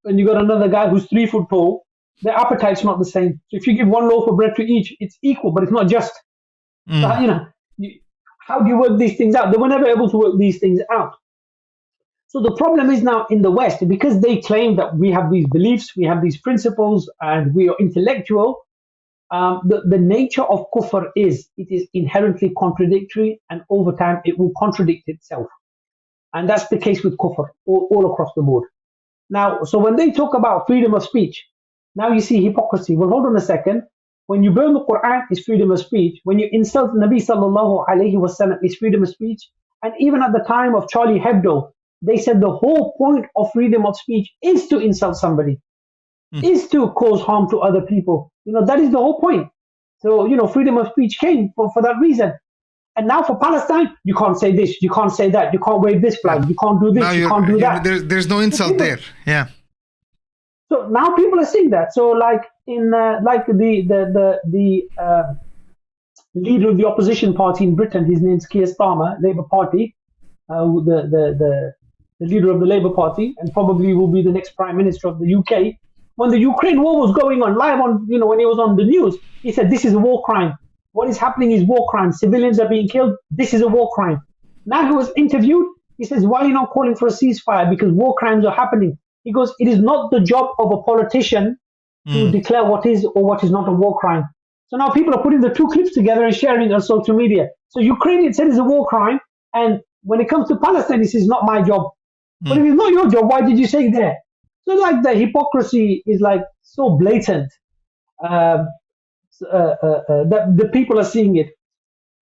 and you got another guy who's 3 foot tall, their appetite's not the same. So if you give one loaf of bread to each, it's equal, but it's not just. So, how do you work these things out? They were never able to work these things out. So the problem is now in the West, because they claim that we have these beliefs, we have these principles, and we are intellectual. The nature of kufr is it is inherently contradictory, and over time it will contradict itself. And that's the case with kufr all across the board. Now, so when they talk about freedom of speech, now you see hypocrisy. Well, hold on a second. When you burn the Quran, it's freedom of speech. When you insult the Nabi sallallahu alayhi wasallam, it's freedom of speech. And even at the time of Charlie Hebdo, they said the whole point of freedom of speech is to insult somebody, is to cause harm to other people. That is the whole point. So, freedom of speech came for that reason. And now for Palestine, you can't say this, you can't say that, you can't wave this flag, you can't do this, you can't do that. There's no insult there. Yeah. So now people are seeing that. So like the leader of the opposition party in Britain, his name's Keir Starmer, Labour Party, the leader of the Labour Party, and probably will be the next Prime Minister of the UK. When the Ukraine war was going on live on, when he was on the news, he said, this is a war crime. What is happening is war crime. Civilians are being killed. This is a war crime. Now he was interviewed. He says, why are you not calling for a ceasefire? Because war crimes are happening. He goes, it is not the job of a politician to declare what is or what is not a war crime. So now people are putting the two clips together and sharing it on social media. So Ukrainian said it's a war crime. And when it comes to Palestine, he says, not my job. But if it's not your job, why did you say it there? So like the hypocrisy is like so blatant. the people are seeing it.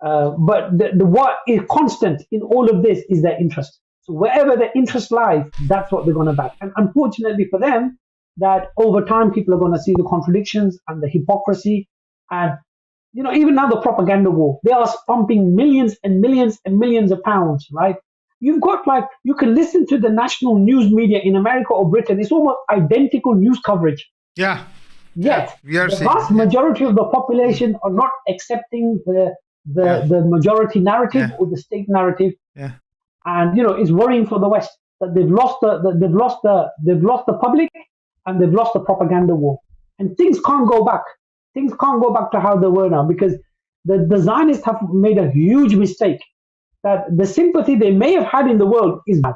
But what is constant in all of this is their interest. So wherever their interest lies, that's what they're going to back. And unfortunately for them, that over time people are going to see the contradictions and the hypocrisy, and even now the propaganda war. They are pumping millions and millions and millions of pounds, right? You've got you can listen to the national news media in America or Britain. It's almost identical news coverage. Yeah. Yet We are the vast majority of the population are not accepting the majority narrative or the state narrative. Yeah. And it's worrying for the West that they've lost the public, and they've lost the propaganda war. And things can't go back. Things can't go back to how they were now, because the Zionists have made a huge mistake. That the sympathy they may have had in the world is bad.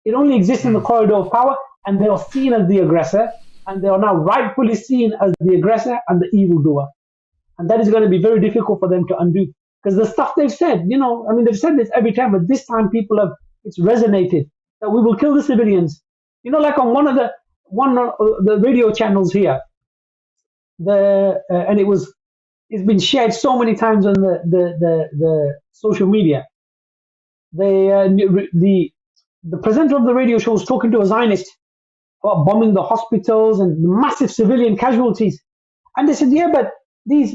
It only exists in the corridor of power, and they are seen as the aggressor, and they are now rightfully seen as the aggressor and the evildoer. And that is going to be very difficult for them to undo, because the stuff they've said, they've said this every time, but this time it's resonated, that we will kill the civilians. Like on one of the radio channels here, and it's been shared so many times on the social media. The presenter of the radio show was talking to a Zionist about bombing the hospitals and the massive civilian casualties, and they said, yeah, but these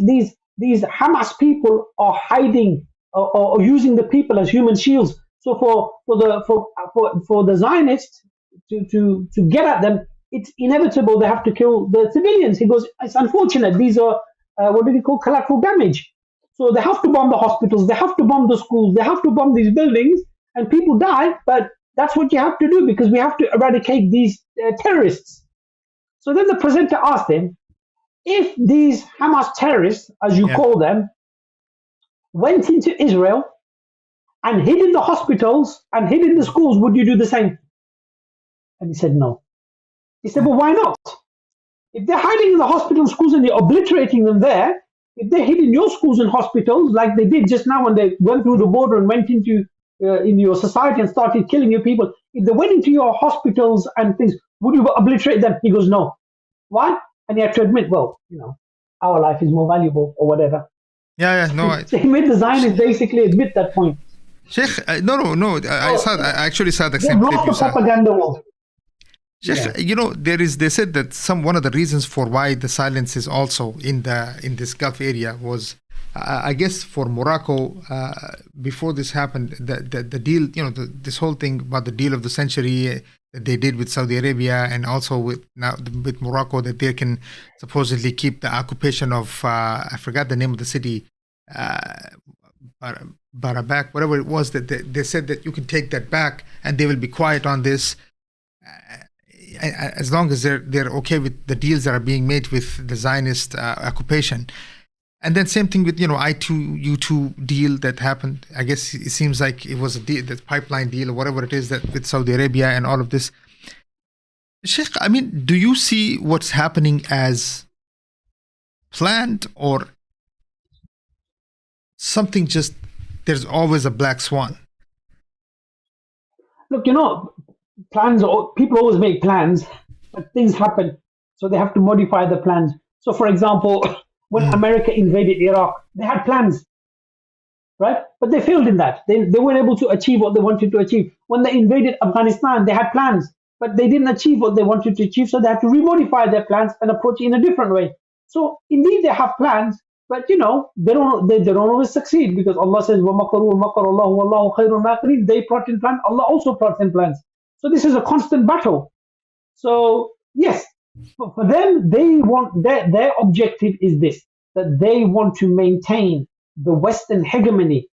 Hamas people are hiding or using the people as human shields. So for the Zionists to get at them, it's inevitable they have to kill the civilians. He goes, it's unfortunate. These are what do you call collateral damage. So they have to bomb the hospitals, they have to bomb the schools, they have to bomb these buildings, and people die. But that's what you have to do, because we have to eradicate these terrorists. So then the presenter asked him, if these Hamas terrorists, as you call them, went into Israel and hid in the hospitals and hid in the schools, would you do the same? And he said no. He said, well, why not? If they're hiding in the hospital schools and you're obliterating them there, if they hid in your schools and hospitals like they did just now when they went through the border and went into in your society and started killing your people, if they went into your hospitals and things, would you obliterate them? He goes, no. Why? And he had to admit, well, our life is more valuable or whatever. So he made the Zionists basically admit that point. Sheikh, no. I actually saw the same clip. The propaganda war. Sheikh, they said that one of the reasons for why the silence is also in this Gulf area was, I guess, for Morocco, before this happened, the deal, this whole thing about the deal of the century that they did with Saudi Arabia, and also with Morocco, that they can supposedly keep the occupation of, I forgot the name of the city, Barabak, whatever it was, that they said that you can take that back and they will be quiet on this, as long as they're okay with the deals that are being made with the Zionist occupation. And then same thing with I2U2 deal that happened. I guess it seems like it was a deal, the pipeline deal or whatever it is, that with Saudi Arabia and all of this. Sheikh, do you see what's happening as planned, or something just, there's always a black swan? Look, plans, people always make plans, but things happen, so they have to modify the plans. So for example, when America invaded Iraq, they had plans, right? But they failed in that. They weren't able to achieve what they wanted to achieve. When they invaded Afghanistan, they had plans, but they didn't achieve what they wanted to achieve, so they had to remodify their plans and approach it in a different way. So indeed, they have plans, but they don't always succeed, because Allah says, وَمَكَرُوا وَمَكَرَ اللَّهُ وَاللَّهُ خَيْرُ الْمَاكِرِينَ. They plot in plans, Allah also plots in plans. So this is a constant battle. So yes, for them, they want their objective is this, that they want to maintain the Western hegemony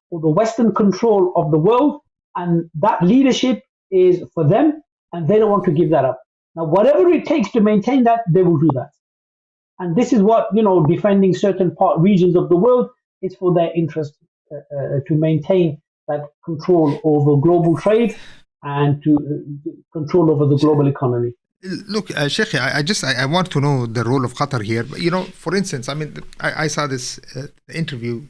or the Western control of the world, and that leadership is for them, and they don't want to give that up. Now, whatever it takes to maintain that, they will do that. And this is what, defending certain regions of the world is for their interest, to maintain that control over global trade and to control over the global economy. Look, Sheikh, I want to know the role of Qatar here. For instance, I saw this interview.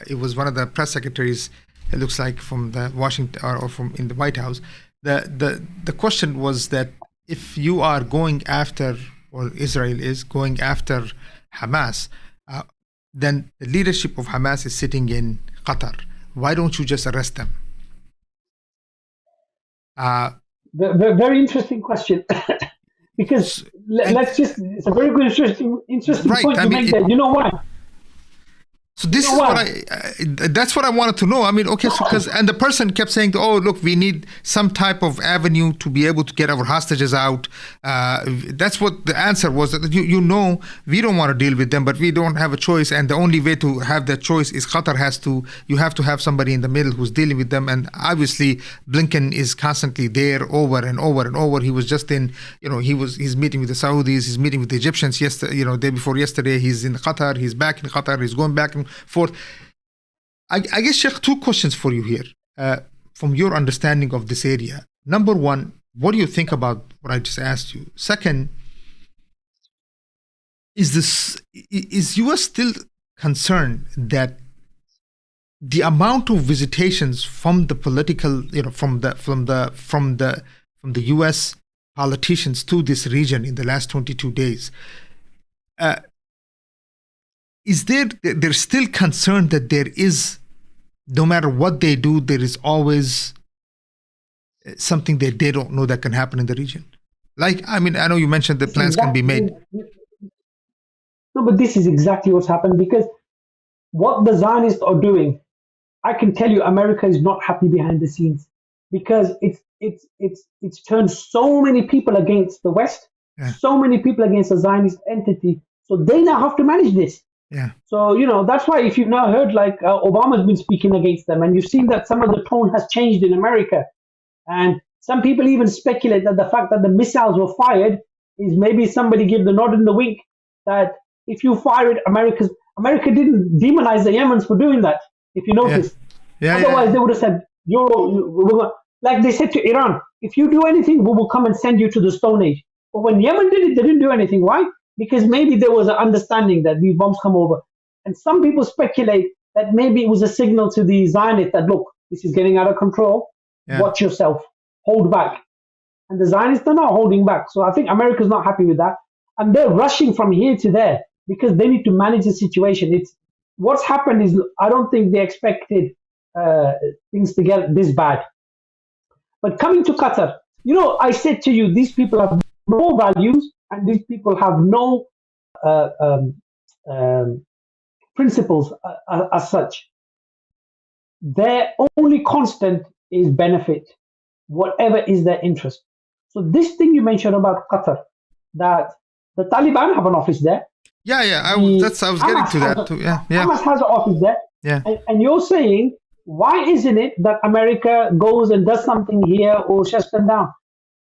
It was one of the press secretaries, it looks like, from the Washington or from in the White House. The question was that if you are going after, or Israel is going after Hamas, then the leadership of Hamas is sitting in Qatar. Why don't you just arrest them? Very interesting question. Because it's a very good, interesting right, point to make there. You know why? So this is what that's what I wanted to know. I mean, okay, so and the person kept saying, oh, look, we need some type of avenue to be able to get our hostages out. That's what the answer was. That we don't want to deal with them, but we don't have a choice. And the only way to have that choice is Qatar you have to have somebody in the middle who's dealing with them. And obviously Blinken is constantly there over and over and over. He was just in, he's meeting with the Saudis, he's meeting with the Egyptians yesterday, day before yesterday, he's in Qatar, he's back in Qatar, he's going back and forth. I guess, Sheikh, two questions for you here from your understanding of this area. Number one, what do you think about what I just asked you? Second, is US still concerned that the amount of visitations from the political, from the US politicians to this region in the last 22 days, is they're still concerned that there is, no matter what they do, there is always something that they don't know that can happen in the region? Like, I mean, I know you mentioned that plans can be made. No, but this is exactly what's happened, because what the Zionists are doing, I can tell you, America is not happy behind the scenes, because it's turned so many people against the West, so many people against the Zionist entity. So they now have to manage this. Yeah. So, that's why if you've now heard, like, Obama's been speaking against them, and you've seen that some of the tone has changed in America. And some people even speculate that the fact that the missiles were fired is maybe somebody gave the nod and the wink that if you fire it, America didn't demonize the Yemens for doing that, if you notice. Otherwise, they would have said, like they said to Iran, if you do anything, we will come and send you to the Stone Age. But when Yemen did it, they didn't do anything. Why? Because maybe there was an understanding that these bombs come over. And some people speculate that maybe it was a signal to the Zionists that, look, this is getting out of control. Yeah. Watch yourself. Hold back. And the Zionists are not holding back. So I think America's not happy with that. And they're rushing from here to there because they need to manage the situation. What's happened is, I don't think they expected things to get this bad. But coming to Qatar, I said to you, these people have no values, and these people have no principles as such. Their only constant is benefit, whatever is their interest. So this thing you mentioned about Qatar, that the Taliban have an office there. I was getting to that too. Hamas has an office there. Yeah. And you're saying, why isn't it that America goes and does something here or shuts them down?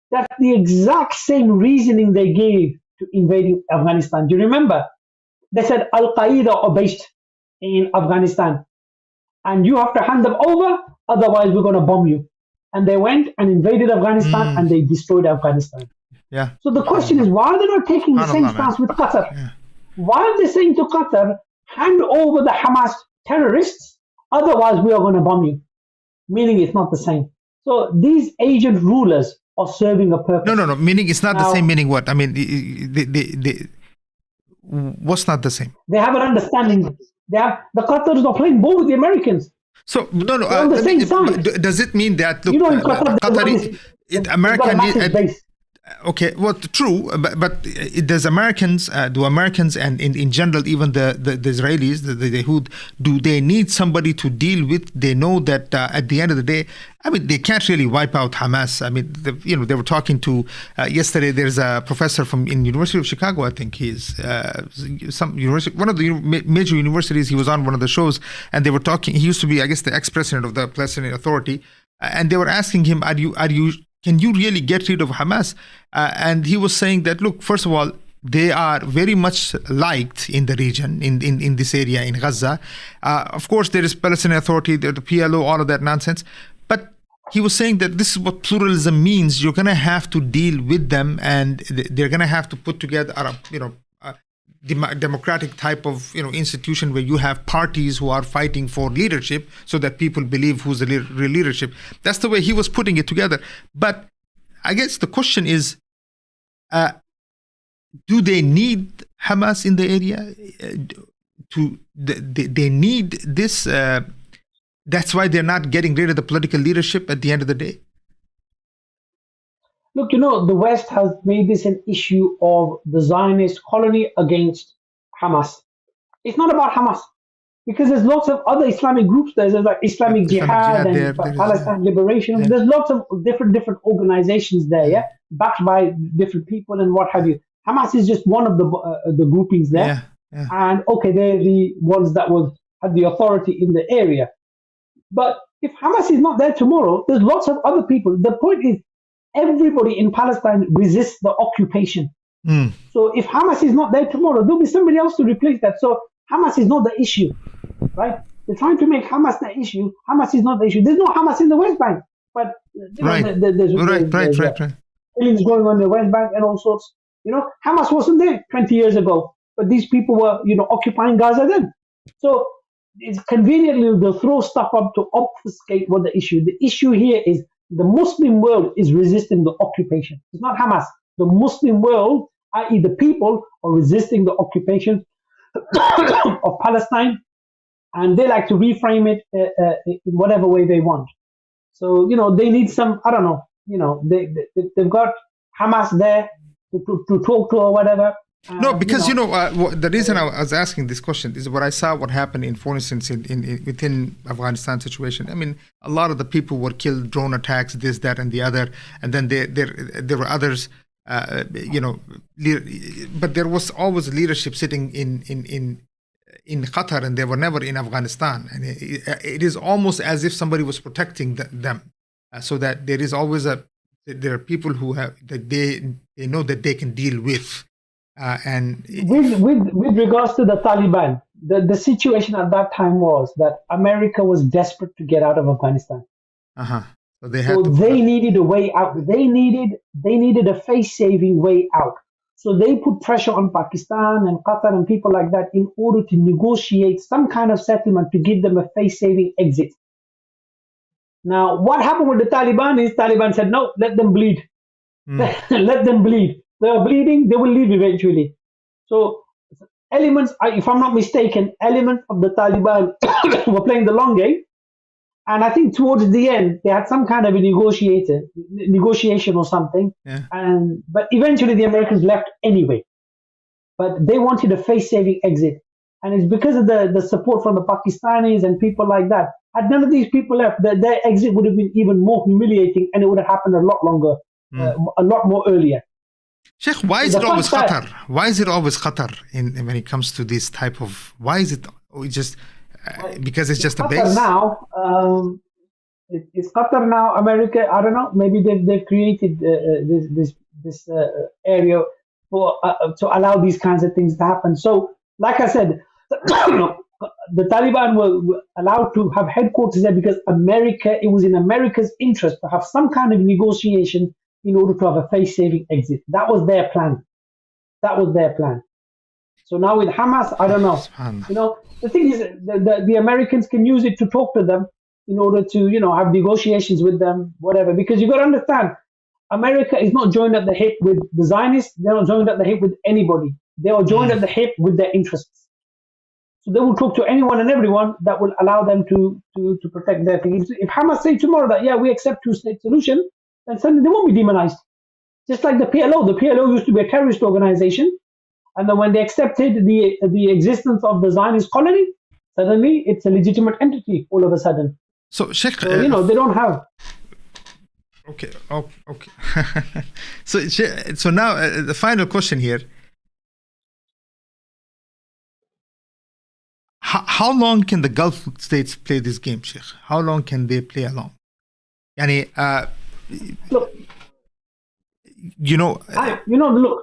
That's the exact same reasoning they gave to invading Afghanistan. Do you remember? They said Al-Qaeda are based in Afghanistan, and you have to hand them over, otherwise we're going to bomb you. And they went and invaded Afghanistan, and they destroyed Afghanistan. Yeah. So the question is, why are they not taking the same stance with Qatar? Yeah. Why are they saying to Qatar, hand over the Hamas terrorists, otherwise we are going to bomb you? Meaning it's not the same. So these agent rulers are serving a purpose. No. Meaning it's not the same. Meaning what? I mean, what's not the same? They have an understanding. The Qatars are playing ball with the Americans. So no. On the same side. Does it mean that look, in Qatar, American? Okay, well, true, but does Americans, do Americans, and in general, even the Israelis, the Yehud, do they need somebody to deal with? They know that at the end of the day, I mean, they can't really wipe out Hamas. I mean, they were talking to yesterday. There's a professor in University of Chicago, I think he is some university, one of the major universities. He was on one of the shows, and they were talking. He used to be, I guess, the ex-president of the Palestinian Authority, and they were asking him, can you really get rid of Hamas? And he was saying that, look, first of all, they are very much liked in the region, in this area, in Gaza. Of course, there is Palestinian Authority, the PLO, all of that nonsense. But he was saying that this is what pluralism means. You're going to have to deal with them, and they're going to have to put together a democratic type of institution where you have parties who are fighting for leadership so that people believe who's the real leadership. That's the way he was putting it together. But I guess the question is, do they need Hamas in the area they need this. That's why they're not getting rid of the political leadership at the end of the day. Look, the West has made this an issue of the Zionist colony against Hamas. It's not about Hamas, because there's lots of other Islamic groups. There's like Islamic Jihad and Palestine Liberation. Yeah. There's lots of different organizations there, yeah, backed by different people and what have you. Hamas is just one of the groupings there. Yeah. Yeah. And okay, they're the ones that had the authority in the area. But if Hamas is not there tomorrow, there's lots of other people. The point is, everybody in Palestine resists the occupation. So if Hamas is not there tomorrow, there'll be somebody else to replace that. So Hamas is not the issue, right? They're trying to make Hamas the issue. Hamas is not the issue. There's no Hamas in the West Bank, but right. There's killings going on in the West Bank and all sorts. Hamas wasn't there 20 years ago, but these people were, occupying Gaza then. So it's conveniently they'll throw stuff up to obfuscate what the issue. The issue here is the Muslim world is resisting the occupation. It's not Hamas. The Muslim world, i.e. the people, are resisting the occupation of Palestine, and they like to reframe it in whatever way they want. So, they need some, I don't know, they've got Hamas there to talk to or whatever. No, because the reason I was asking this question is what I saw what happened for instance, within Afghanistan situation. I mean, a lot of the people were killed, drone attacks, this, that, and the other, and then there were others, but there was always leadership sitting in Qatar, and they were never in Afghanistan, and it is almost as if somebody was protecting them, so that there is always there are people who have that they know that they can deal with. And with regards to the Taliban, the situation at that time was that America was desperate to get out of Afghanistan. So they needed a way out. They needed a face-saving way out. So they put pressure on Pakistan and Qatar and people like that in order to negotiate some kind of settlement to give them a face-saving exit. Now, what happened with the Taliban is Taliban said, no, let them bleed. Let them bleed. They are bleeding, they will leave eventually. So elements, if I'm not mistaken, elements of the Taliban were playing the long game. And I think towards the end, they had some kind of a negotiation or something. Yeah. But eventually the Americans left anyway. But they wanted a face-saving exit. And it's because of the support from the Pakistanis and people like that. Had none of these people left, their exit would have been even more humiliating, and it would have happened a lot longer, a lot more earlier. Sheikh, why is it always Qatar? Why is it always Qatar when it comes to this type of? Why is it just because it's just a base? Now, it's Qatar now. America, I don't know. Maybe they've created this area for to allow these kinds of things to happen. So, like I said, the Taliban were allowed to have headquarters there because it was in America's interest to have some kind of negotiation in order to have a face-saving exit. That was their plan. So now with Hamas, I don't know. The thing is, the Americans can use it to talk to them in order to, have negotiations with them, whatever. Because you got to understand, America is not joined at the hip with the Zionists. They're not joined at the hip with anybody. They are joined at the hip with their interests. So they will talk to anyone and everyone that will allow them to protect their things. If Hamas say tomorrow that, yeah, we accept two-state solution, then suddenly they won't be demonized. Just like the PLO used to be a terrorist organization, and then when they accepted the existence of the Zionist colony, suddenly it's a legitimate entity all of a sudden. So, Sheikh, they don't have. Okay. Oh, okay. So now the final question here: How long can the Gulf states play this game, Sheikh? How long can they play along? Look, look,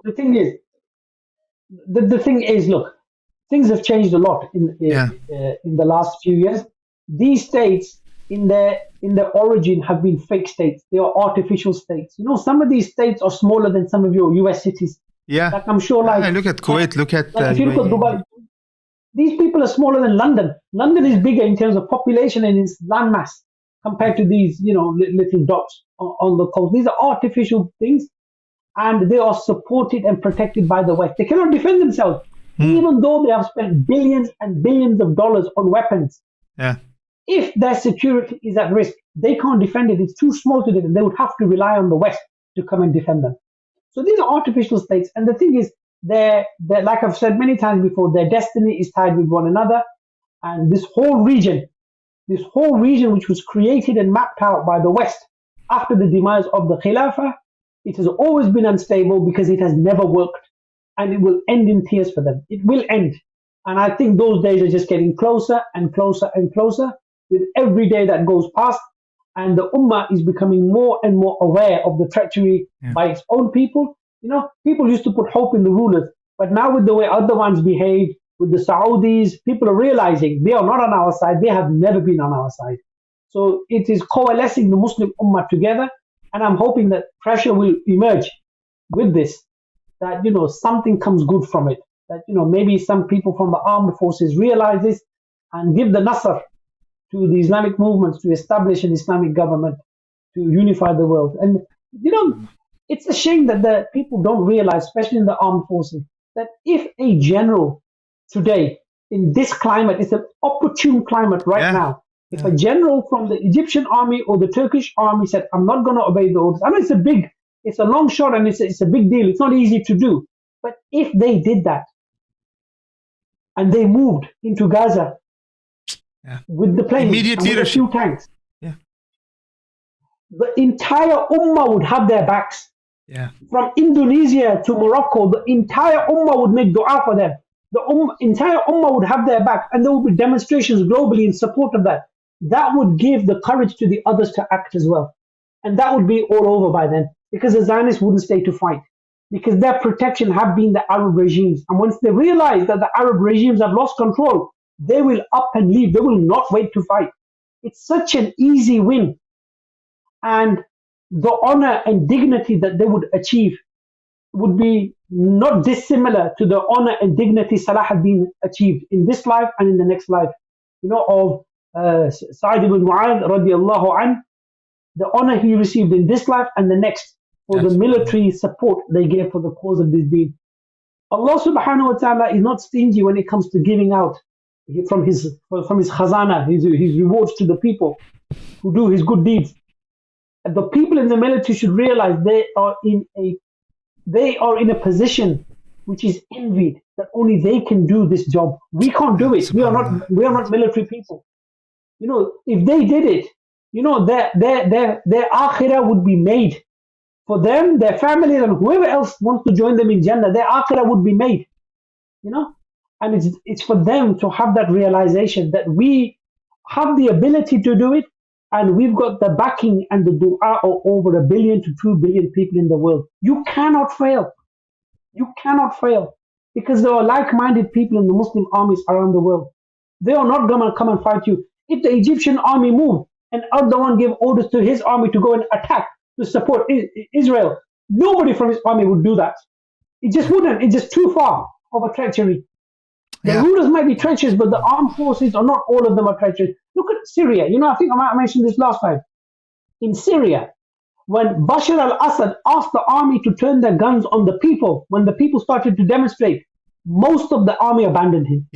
the thing is, look, things have changed a lot in the last few years. These states, in their origin, have been fake states. They are artificial states. Some of these states are smaller than some of your U.S. cities. Yeah, like I'm sure. Like, look at Kuwait. Look at if you look at Dubai. These people are smaller than London. London is bigger in terms of population and its landmass compared to these, little dots on the coast. These are artificial things, and they are supported and protected by the West. They cannot defend themselves. Even though they have spent billions and billions of dollars on weapons, Yeah. if their security is at risk, they can't defend it. It's too small to defend. They would have to rely on the West to come and defend them. So these are artificial states. And the thing is, they're like I've said many times before, their destiny is tied with one another. And this whole region, which was created and mapped out by the West after the demise of the Khilafah, it has always been unstable because it has never worked. And it will end in tears for them. It will end. And I think those days are just getting closer and closer and closer with every day that goes past. And the Ummah is becoming more and more aware of the treachery by its own people. You know, people used to put hope in the rulers, but now with the way other ones behave, with the Saudis, people are realizing they are not on our side. They have never been on our side. So it is coalescing the Muslim Ummah together. And I'm hoping that pressure will emerge with this, that, you know, something comes good from it. That, you know, maybe some people from the armed forces realize this and give the nasr to the Islamic movements to establish an Islamic government to unify the world. And, you know, it's a shame that the people don't realize, especially in the armed forces, that if a general today in this climate, it's an opportune climate right now. If a general from the Egyptian army or the Turkish army said, I'm not going to obey the orders, I know it's a long shot and it's a big deal. It's not easy to do. But if they did that and they moved into Gaza with the planes Immediate and with a leadership. few tanks, the entire Ummah would have their backs. From Indonesia to Morocco, the entire Ummah would make dua for them. The entire Ummah would have their back, and there would be demonstrations globally in support of that. That would give the courage to the others to act as well. And that would be all over by then, because the Zionists wouldn't stay to fight, because their protection have been the Arab regimes. And once they realize that the Arab regimes have lost control, they will up and leave. They will not wait to fight. It's such an easy win. And the honor and dignity that they would achieve would be not dissimilar to the honor and dignity Salah ad-Din achieved in this life and in the next life. You know, of Sa'id ibn Mu'adh radiallahu anh, the honor he received in this life and the next for the military support they gave for the cause of this deen. Allah subhanahu wa ta'ala is not stingy when it comes to giving out from his khazana, his rewards to the people who do his good deeds. And the people in the military should realize they are in a position which is envied, that only they can do this job. We can't do it. We are not military people. You know, if they did it, you know, their akhirah would be made for them, their families, and whoever else wants to join them in Jannah. Their akhirah would be made. You know, and it's for them to have that realization that we have the ability to do it, and we've got the backing and the dua of over 1 billion to 2 billion people in the world. You cannot fail. You cannot fail, because there are like-minded people in the Muslim armies around the world. They are not going to come and fight you. If the Egyptian army moved and Erdogan gave orders to his army to go and attack to support Israel, nobody from his army would do that. It just wouldn't. It's just too far of a treachery. The rulers might be treacherous, but the armed forces are not all of them are treacherous. Look at Syria. You know, I think I might have mentioned this last time. In Syria, when Bashar al-Assad asked the army to turn their guns on the people, when the people started to demonstrate, most of the army abandoned him.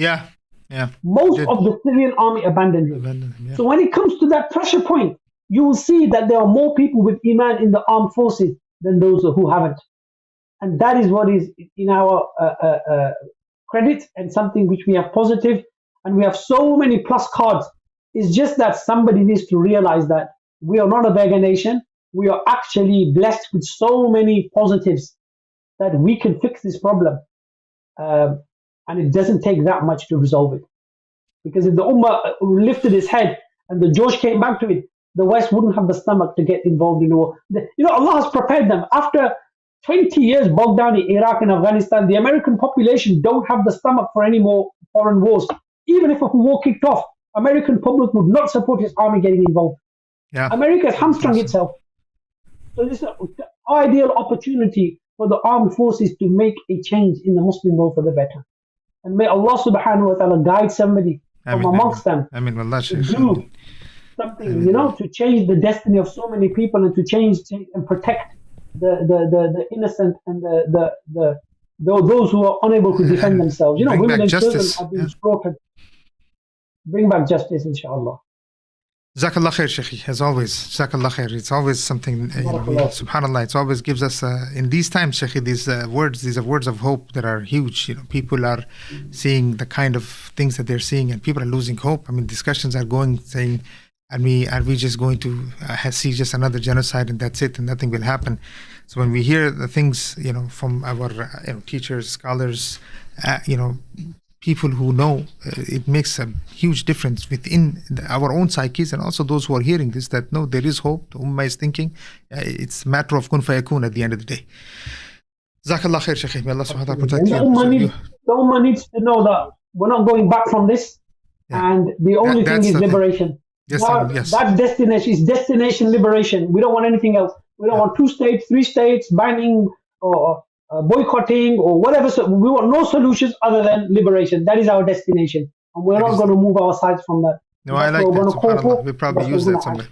Most of the Syrian army abandoned him. So when it comes to that pressure point, you will see that there are more people with Iman in the armed forces than those who haven't. And that is what is in our credit, and something which we have positive, and we have so many plus cards. It's just that somebody needs to realize that we are not a beggar nation. We are actually blessed with so many positives that we can fix this problem. And it doesn't take that much to resolve it. Because if the Ummah lifted its head and the Josh came back to it, the West wouldn't have the stomach to get involved in the war. You know, Allah has prepared them. After 20 years bogged down in Iraq and Afghanistan, the American population don't have the stomach for any more foreign wars. Even if a war kicked off, American public would not support his army getting involved. America has hamstrung itself. So this is an ideal opportunity for the armed forces to make a change in the Muslim world for the better. And may Allah subhanahu wa ta'ala guide somebody from amongst them to do something, you know, to change the destiny of so many people, and to change and protect the innocent and the those who are unable to defend themselves. You know, bring women back and children justice. have been slaughtered. Bring back justice, inshallah. Jazakallah khair, Shaykhi, as always. Jazakallah khair. It's always something, subhanAllah, it always gives us, in these times, Shaykhi, these are words of hope that are huge. You know, people are seeing the kind of things that they're seeing, and people are losing hope. I mean, discussions are going, saying, are we just going to see just another genocide and that's it, and nothing will happen? So when we hear the things, you know, from our teachers, scholars, people who know, it makes a huge difference within our own psyches, and also those who are hearing this, that no, there is hope. The Ummah is thinking. It's a matter of kun fayakun at the end of the day. Jazakallah khair, Shaykh. May Allah subhanahu wa ta'ala protect you. The Ummah needs to know that we're not going back from this, and the only thing is liberation. Yes. That destination is destination liberation. We don't want anything else. We don't want 2 states, 3 states, banning or boycotting or whatever. So we want no solutions other than liberation. That is our destination, and we're not going to move our sides from that. No, I like that. SubhanAllah. We probably use that somewhere.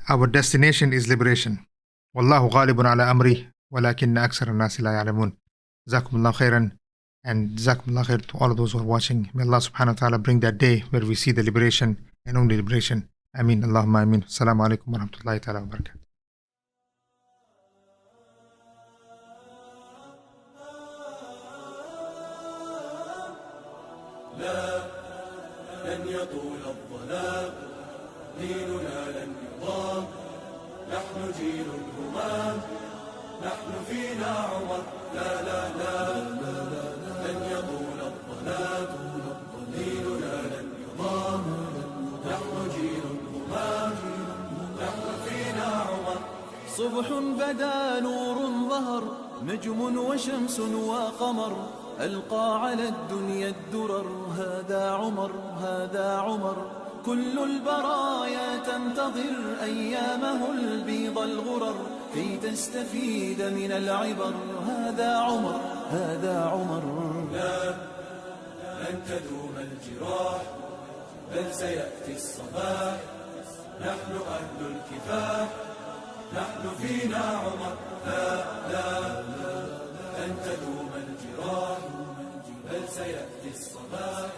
Our destination is liberation. Wallahu ghalibun ala amri, walakinna akthara an-nasi la ya'lamun. Jazakumullahu khairan, and jazakumullahu khair to all of those who are watching. May Allah subhanahu wa ta'ala bring that day where we see the liberation and only liberation. Ameen. Allahumma ameen. Assalamu alaikum wa rahmatullahi ta'ala wa barakatuh. لا لن يطول الظلام ديننا لن يضام نحن جيل الهمام نحن فينا عمر لا لا لا لن يطول الظلام ديننا لن يضام نحن جيل الهمام نحن فينا عمر صبح بدا نور ظهر نجم وشمس وقمر ألقى على الدنيا الدرر هذا عمر هذا عمر كل البرايا تنتظر أيامه البيض الغرر كي تستفيد من العبر هذا عمر هذا عمر لا لن تدوم الجراح بل سيأتي الصباح نحن أهل الكفاح نحن فينا عمر لا لا لن تدوم الجراح بل سيأتي الصباح